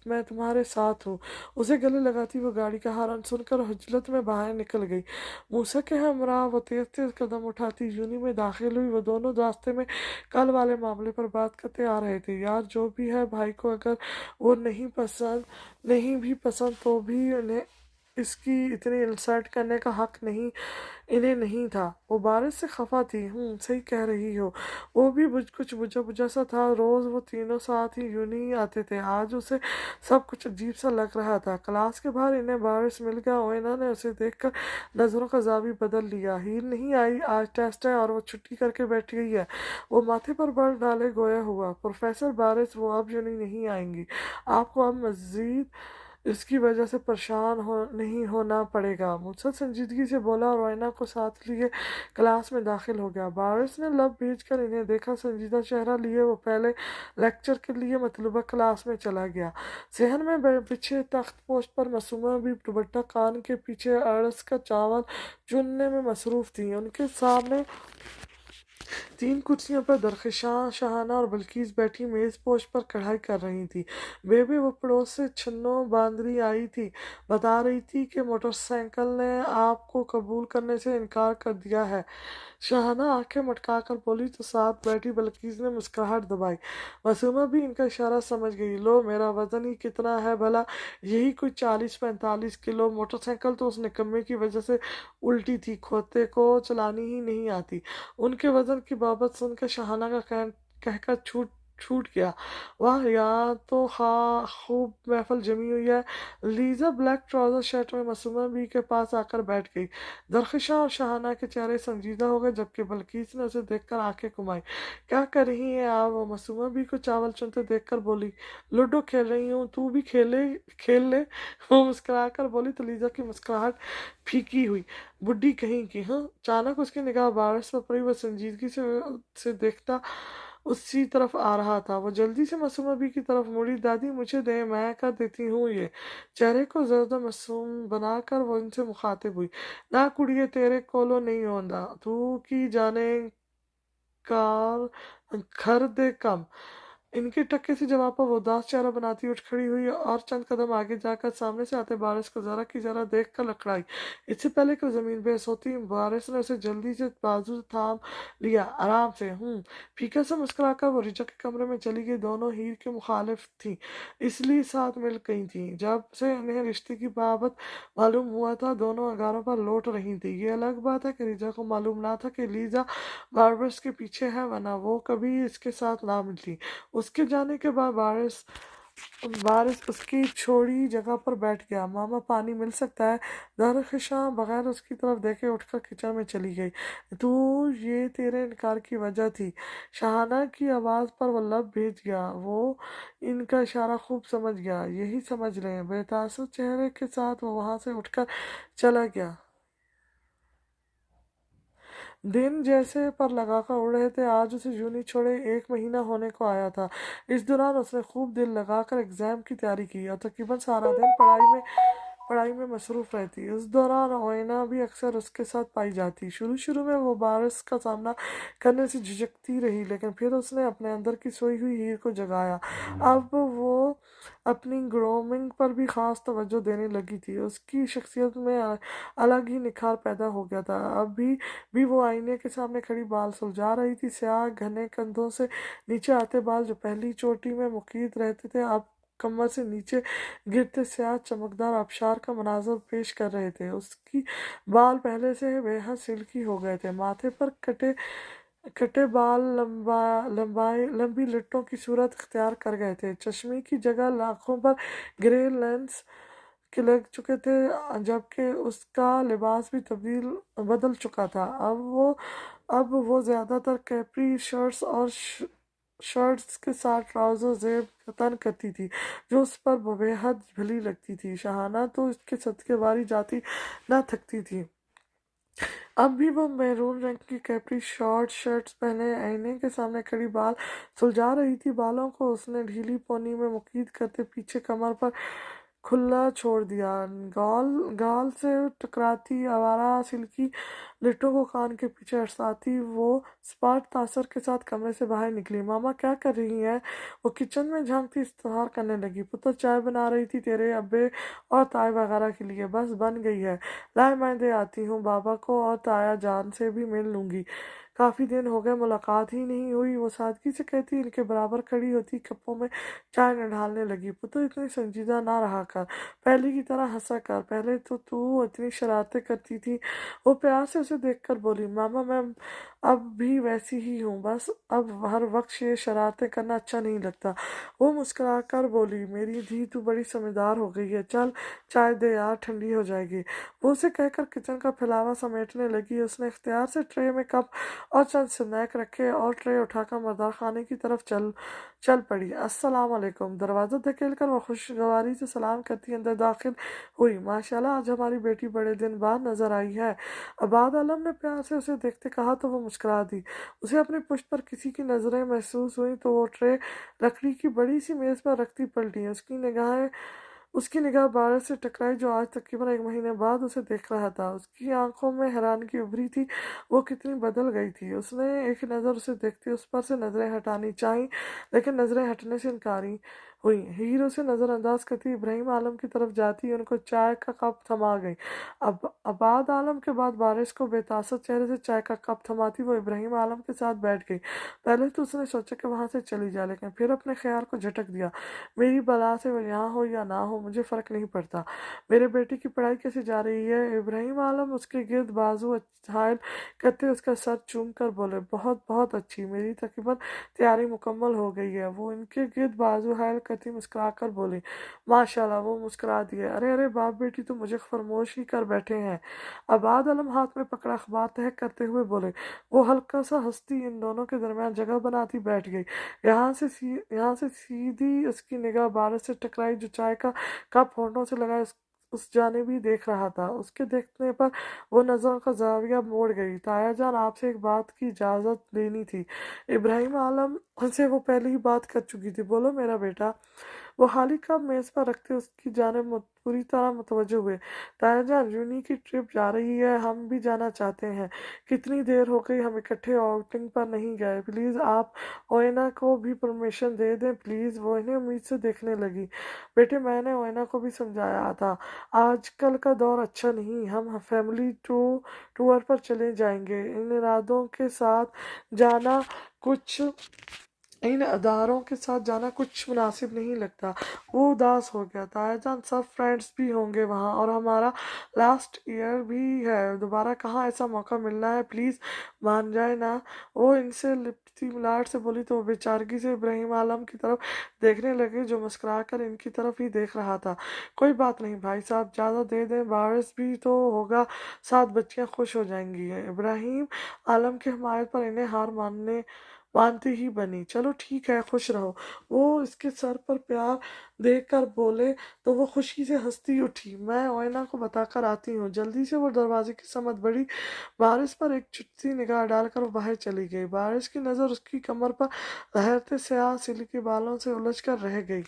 میں تمہارے ساتھ ہوں۔ اسے گلے لگاتی وہ گاڑی کا ہارن سن کر حجلت میں باہر نکل گئی۔ موسیٰ کے ہمراہ وہ تیز تیز قدم اٹھاتی یونی میں داخل ہوئی۔ وہ دونوں راستے میں کل والے معاملے پر بات کرتے آ رہے تھے۔ یار جو بھی ہے، بھائی کو اگر وہ نہیں بھی پسند تو بھی انہیں اس کی اتنی انسلٹ کرنے کا حق انہیں نہیں تھا۔ وہ بارش سے خفا تھی۔ صحیح کہہ رہی ہو۔ وہ بھی کچھ بجھا بجھا سا تھا۔ روز وہ تینوں ساتھ ہی یونی آتے تھے، آج اسے سب کچھ عجیب سا لگ رہا تھا۔ کلاس کے باہر انہیں بارش مل گیا۔ اوئنا نے اسے دیکھ کر نظروں کا زاویہ بدل لیا۔ ہیر نہیں آئی، آج ٹیسٹ ہے اور وہ چھٹی کر کے بیٹھ گئی ہے۔ وہ ماتھے پر بر ڈالے گویا ہوا۔ پروفیسر بارش، وہ اب یونی نہیں آئیں گی، آپ کو اب مزید اس کی وجہ سے پریشان نہیں ہونا پڑے گا۔ مصعب سنجیدگی سے بولا اور روئینہ کو ساتھ لیے کلاس میں داخل ہو گیا۔ بارش نے لب بھیج کر انہیں دیکھا، سنجیدہ چہرہ لیے وہ پہلے لیکچر کے لیے مطلوبہ کلاس میں چلا گیا۔ صحن میں بچھے تخت پوش پر معصومہ بھی دوپٹہ کان کے پیچھے عرض کا چاول چننے میں مصروف تھیں۔ ان کے سامنے 3 کرسیوں پر درخشاں شاہانہ اور بلقیس بیٹھی میز پوش پر کڑھائی کر رہی تھی۔ بے وہ پڑوس سے چھنوں باندری آئی تھی، بتا رہی تھی کہ موٹر سائیکل نے آپ کو قبول کرنے سے انکار کر دیا ہے۔ شاہانہ آنکھیں مٹکا کر بولی تو ساتھ بیٹھی بلقیس نے مسکراہٹ دبائی۔ معصومہ بھی ان کا اشارہ سمجھ گئی۔ لو، میرا وزن ہی کتنا ہے بھلا، یہی کوئی 40-45 کلو۔ موٹر سائیکل تو اس نکمے کی وجہ سے الٹی تھی، کھوتے کو چلانی ہی نہیں آتی۔ ان کے وزن کی بابت سن کر شاہانہ کا کہکہ چھوٹ گیا۔ واہ، یہاں تو خوب محفل جمی ہوئی ہے۔ لیزا بلیک ٹراؤزر شرٹ میں معصومہ بی کے پاس آ کر بیٹھ گئی۔ درخشاں اور شاہانہ کے چہرے سنجیدہ ہو گئے، جبکہ بلقیس نے اسے دیکھ کر آنکھیں گھمائیں۔ کیا کر رہی ہیں آپ؟ وہ معصومہ بی کو چاول چنتے دیکھ کر بولی۔ لوڈو کھیل رہی ہوں، تو بھی کھیل لے۔ وہ مسکرا کر بولی تو لیزا کی مسکراہٹ پھیکی ہوئی۔ بڈھی کہیں کی، ہاں؟ اچانک اس کی نگاہ بارش پر پڑی۔ وہ سنجیدگی سے دیکھتا اسی طرف آ رہا تھا۔ وہ جلدی سے معصومہ بی کی طرف مڑی۔ دادی مجھے دیں، میں کر دیتی ہوں یہ۔ چہرے کو زرد و معصوم بنا کر وہ ان سے مخاطب ہوئی۔ نہ کڑیے، تیرے کولو نہیں ہوندا، تو کی جانے کار گھر دے کم۔ ان کے ٹکے سے جواب پر وہ اداس چہرہ بناتی اٹھ کھڑی ہوئی اور چند قدم آگے جا کر سامنے سے آتے بارش کو ذرا کی ذرا دیکھ کر لڑکھڑائی۔ اس سے پہلے کہ وہ زمین بے حس ہوتی، بارش نے اسے جلدی سے بازو تھام لیا۔ آرام سے، پھیکا سا مسکرا کر وہ ریچا کے کمرے میں چلی گئی۔ دونوں ہیر کے مخالف تھیں، اس لیے ساتھ مل گئی تھیں۔ جب سے انہیں رشتے کی بابت معلوم ہوا تھا، دونوں انگاروں پر لوٹ رہی تھیں۔ یہ الگ بات ہے کہ ریچا کو معلوم نہ تھا کہ لیزا باربس کے پیچھے ہے، ورنہ وہ کبھی اس کے ساتھ نہ ملتی۔ اس کے جانے کے بعد بارش اس کی چھوڑی جگہ پر بیٹھ گیا۔ ماما، پانی مل سکتا ہے؟ درخشاں بغیر اس کی طرف دیکھے اٹھ کر کچن میں چلی گئی۔ تو یہ تیرے انکار کی وجہ تھی؟ شاہانہ کی آواز پر وہ لب بھیج گیا۔ وہ ان کا اشارہ خوب سمجھ گیا۔ یہی سمجھ لیں۔ بے تاثر چہرے کے ساتھ وہ وہاں سے اٹھ کر چلا گیا۔ دن جیسے پر لگا کر اڑ رہے تھے۔ آج اسے یوں نہیں چھوڑے 1 مہینہ ہونے کو آیا تھا۔ اس دوران اس نے خوب دل لگا کر ایگزام کی تیاری کی اور تقریباً سارا دن پڑھائی میں مصروف رہتی۔ اس دوران روئینہ بھی اکثر اس کے ساتھ پائی جاتی۔ شروع میں وہ بارش کا سامنا کرنے سے جھجکتی رہی، لیکن پھر اس نے اپنے اندر کی سوئی ہوئی ہیر کو جگایا۔ اب وہ اپنی گرومنگ پر بھی خاص توجہ دینے لگی تھی۔ اس کی شخصیت میں الگ ہی نکھار پیدا ہو گیا تھا۔ اب بھی وہ آئینے کے سامنے کھڑی بال سلجھا رہی تھی۔ سیاہ گھنے کندھوں سے نیچے آتے بال جو پہلی چوٹی میں مقید رہتے تھے، اب کمر سے نیچے گرتے سیاہ چمکدار آبشار کا مناظر پیش کر رہے تھے۔ اس کی بال پہلے سے بے حد سلکی ہو گئے تھے، ماتھے پر کٹے بال لمبی لٹوں کی صورت اختیار کر گئے تھے۔ چشمے کی جگہ آنکھوں پر گرے لینس لگ چکے تھے، جبکہ اس کا لباس بھی بدل چکا تھا۔ اب وہ زیادہ تر کیپری شرٹس اور شرٹس کے ساتھ ٹراؤزر زیب تن کرتی تھی، جو اس پر بے حد بھلی لگتی تھی۔ شاہانہ تو اس کے صدقے باری جاتی نہ تھکتی تھی۔ اب بھی وہ میرون رنگ کی کیپری شرٹس پہنے آئینے کے سامنے کھڑی بال سلجھا رہی تھی۔ بالوں کو اس نے ڈھیلی پونی میں مقید کرتے پیچھے کمر پر کھلا چھوڑ دیا۔ گال سے ٹکراتی آوارہ سلکی لٹوں کو کان کے پیچھے اٹساتی وہ سپاٹ تاثر کے ساتھ کمرے سے باہر نکلی۔ ماما کیا کر رہی ہیں؟ وہ کچن میں جھانکتی استفسار کرنے لگی۔ پتر، چائے بنا رہی تھی تیرے ابے اور تائی وغیرہ کے لیے، بس بن گئی ہے۔ لائے میں دے آتی ہوں، بابا کو اور تایا جان سے بھی مل لوں گی، کافی دن ہو گئے ملاقات ہی نہیں ہوئی۔ وہ سادگی سے کہتی ان کے برابر کھڑی ہوتی کپوں میں چائے نہ ڈالنے لگی۔ پتر، اتنی سنجیدہ نہ رہا کر، پہلے کی طرح ہنسا کر، پہلے تو اتنی شرارتیں کرتی تھی۔ وہ پیار سے اسے دیکھ کر بولی۔ ماما، میں अब भी वैसी ही हूँ, बस अब हर वक्त ये शरारतें करना अच्छा नहीं लगता। वो मुस्कुराकर बोली, मेरी धी तू बड़ी समझदार हो गई है, चल चाय दे यार, ठंडी हो जाएगी। वो उसे कहकर किचन का फैलावा समेटने लगी। उसने इख्तियार से ट्रे में कप और चंद स्नैक रखे और ट्रे उठाकर मर्दार खाने की तरफ चल चल पड़ी। अस्सलाम वालेकुम। दरवाज़ा धकेलकर वो खुशगवारी से सलाम करती अंदर दाखिल हुई। माशाल्लाह, आज हमारी बेटी बड़े दिन बाद नजर आई है। अबाद आलम ने प्यार से उसे देखते कहा तो वो मुस्कुरा दी। उसे अपनी पुश्त पर किसी की नजरें महसूस हुई तो वो ट्रे लकड़ी की बड़ी सी मेज पर रखती पलटी। उसकी निगाह बारिश से टकराई जो आज तकरीबन 1 महीने बाद उसे देख रहा था। उसकी आंखों में हैरानगी उभरी थी। वो कितनी बदल गई थी। उसने एक नज़र उसे देखते उस पर से नजरें हटानी चाही, लेकिन नजरें हटने से इनकारी हुई। हीर उसे नजरअंदाज करती इब्राहिम आलम की तरफ जाती उनको चाय का कप थमा गई। अब अबाद आलम के बाद बारिश को बेतासर चेहरे से चाय का कप थमाती वो इब्राहिम आलम के साथ बैठ गई। पहले तो उसने सोचा कि वहां से चली जाए, लेकिन फिर अपने ख्याल को झटक दिया। मेरी बला से वो यहाँ हो या ना हो मुझे फ़र्क नहीं पड़ता। मेरे बेटे की पढ़ाई कैसे जा रही है? इब्राहिम आलम उसके गिर्द बाजू हायल करते उसका सर चूम कर बोले, बहुत बहुत अच्छी, मेरी तकरीबन तैयारी मुकम्मल हो गई है। वो इनके गिर्द बाजू हायल करती मुस्कुरा कर बोली, माशाल्लाह। वो मुस्कुरा दिए। अरे अरे बाप बेटी तो मुझे फरमोश ही कर बैठे हैं। अबाद आलम हाथ में पकड़ा अखबार तहक करते हुए बोले। वो हल्का सा हंसती इन दोनों के दरमियान जगह बनाती बैठ गई। यहाँ से सीधी उसकी निगाह बारिश से टकराई जो चाय का कप होठों से लगाए उस जानिब ही देख रहा था। उसके देखने पर वो नजरों का जाविया मोड़ गई। ताया जान, आपसे एक बात की इजाजत लेनी थी। इब्राहिम आलम से वो पहले ही बात कर चुकी थी। बोलो मेरा बेटा। वो खाली कप मेज पर रखते उसकी जानिब पूरी तरह मुतवज्जो हुए। ताया जान, यूनी की ट्रिप जा रही है, हम भी जाना चाहते हैं। कितनी देर हो गई हम इकट्ठे आउटिंग पर नहीं गए। प्लीज़ आप ओएना को भी परमिशन दे दें प्लीज़। वो इन्हें उम्मीद से देखने लगी। बेटे, मैंने ओएना को भी समझाया था, आजकल का दौर अच्छा नहीं। हम फैमिली टूर पर चले जाएंगे। इन इरादों के साथ जाना कुछ इन अदारों के साथ जाना कुछ मुनासिब नहीं लगता। वो उदास हो गया। ताया जान, सब फ्रेंड्स भी होंगे वहाँ और हमारा लास्ट ईयर भी है। दोबारा कहाँ ऐसा मौका मिलना है, प्लीज़ मान जाए ना। वो इनसे लिपटी मिलाट से बोली तो वो बेचारगी से इब्राहिम आलम की तरफ देखने लगे जो मुस्कुरा कर इनकी तरफ ही देख रहा था। कोई बात नहीं भाई साहब, ज़्यादा दे दें, बारिश भी तो होगा, 7 बच्चियाँ खुश हो जाएंगी। इब्राहिम आलम की हिमायत पर इन्हें हार मानती ही बनी। चलो ठीक है, खुश रहो। वो इसके सर पर प्यार देकर बोले तो वो खुशी से हंसती उठी। मैं ओयना को बताकर आती हूँ। जल्दी से वो दरवाजे की समत बढ़ी। बारिश पर एक चुटती निगाह डालकर वो बाहर चली गई। बारिश की नज़र उसकी कमर पर लहरते स्याह सिल्की बालों से उलझ कर रह गई।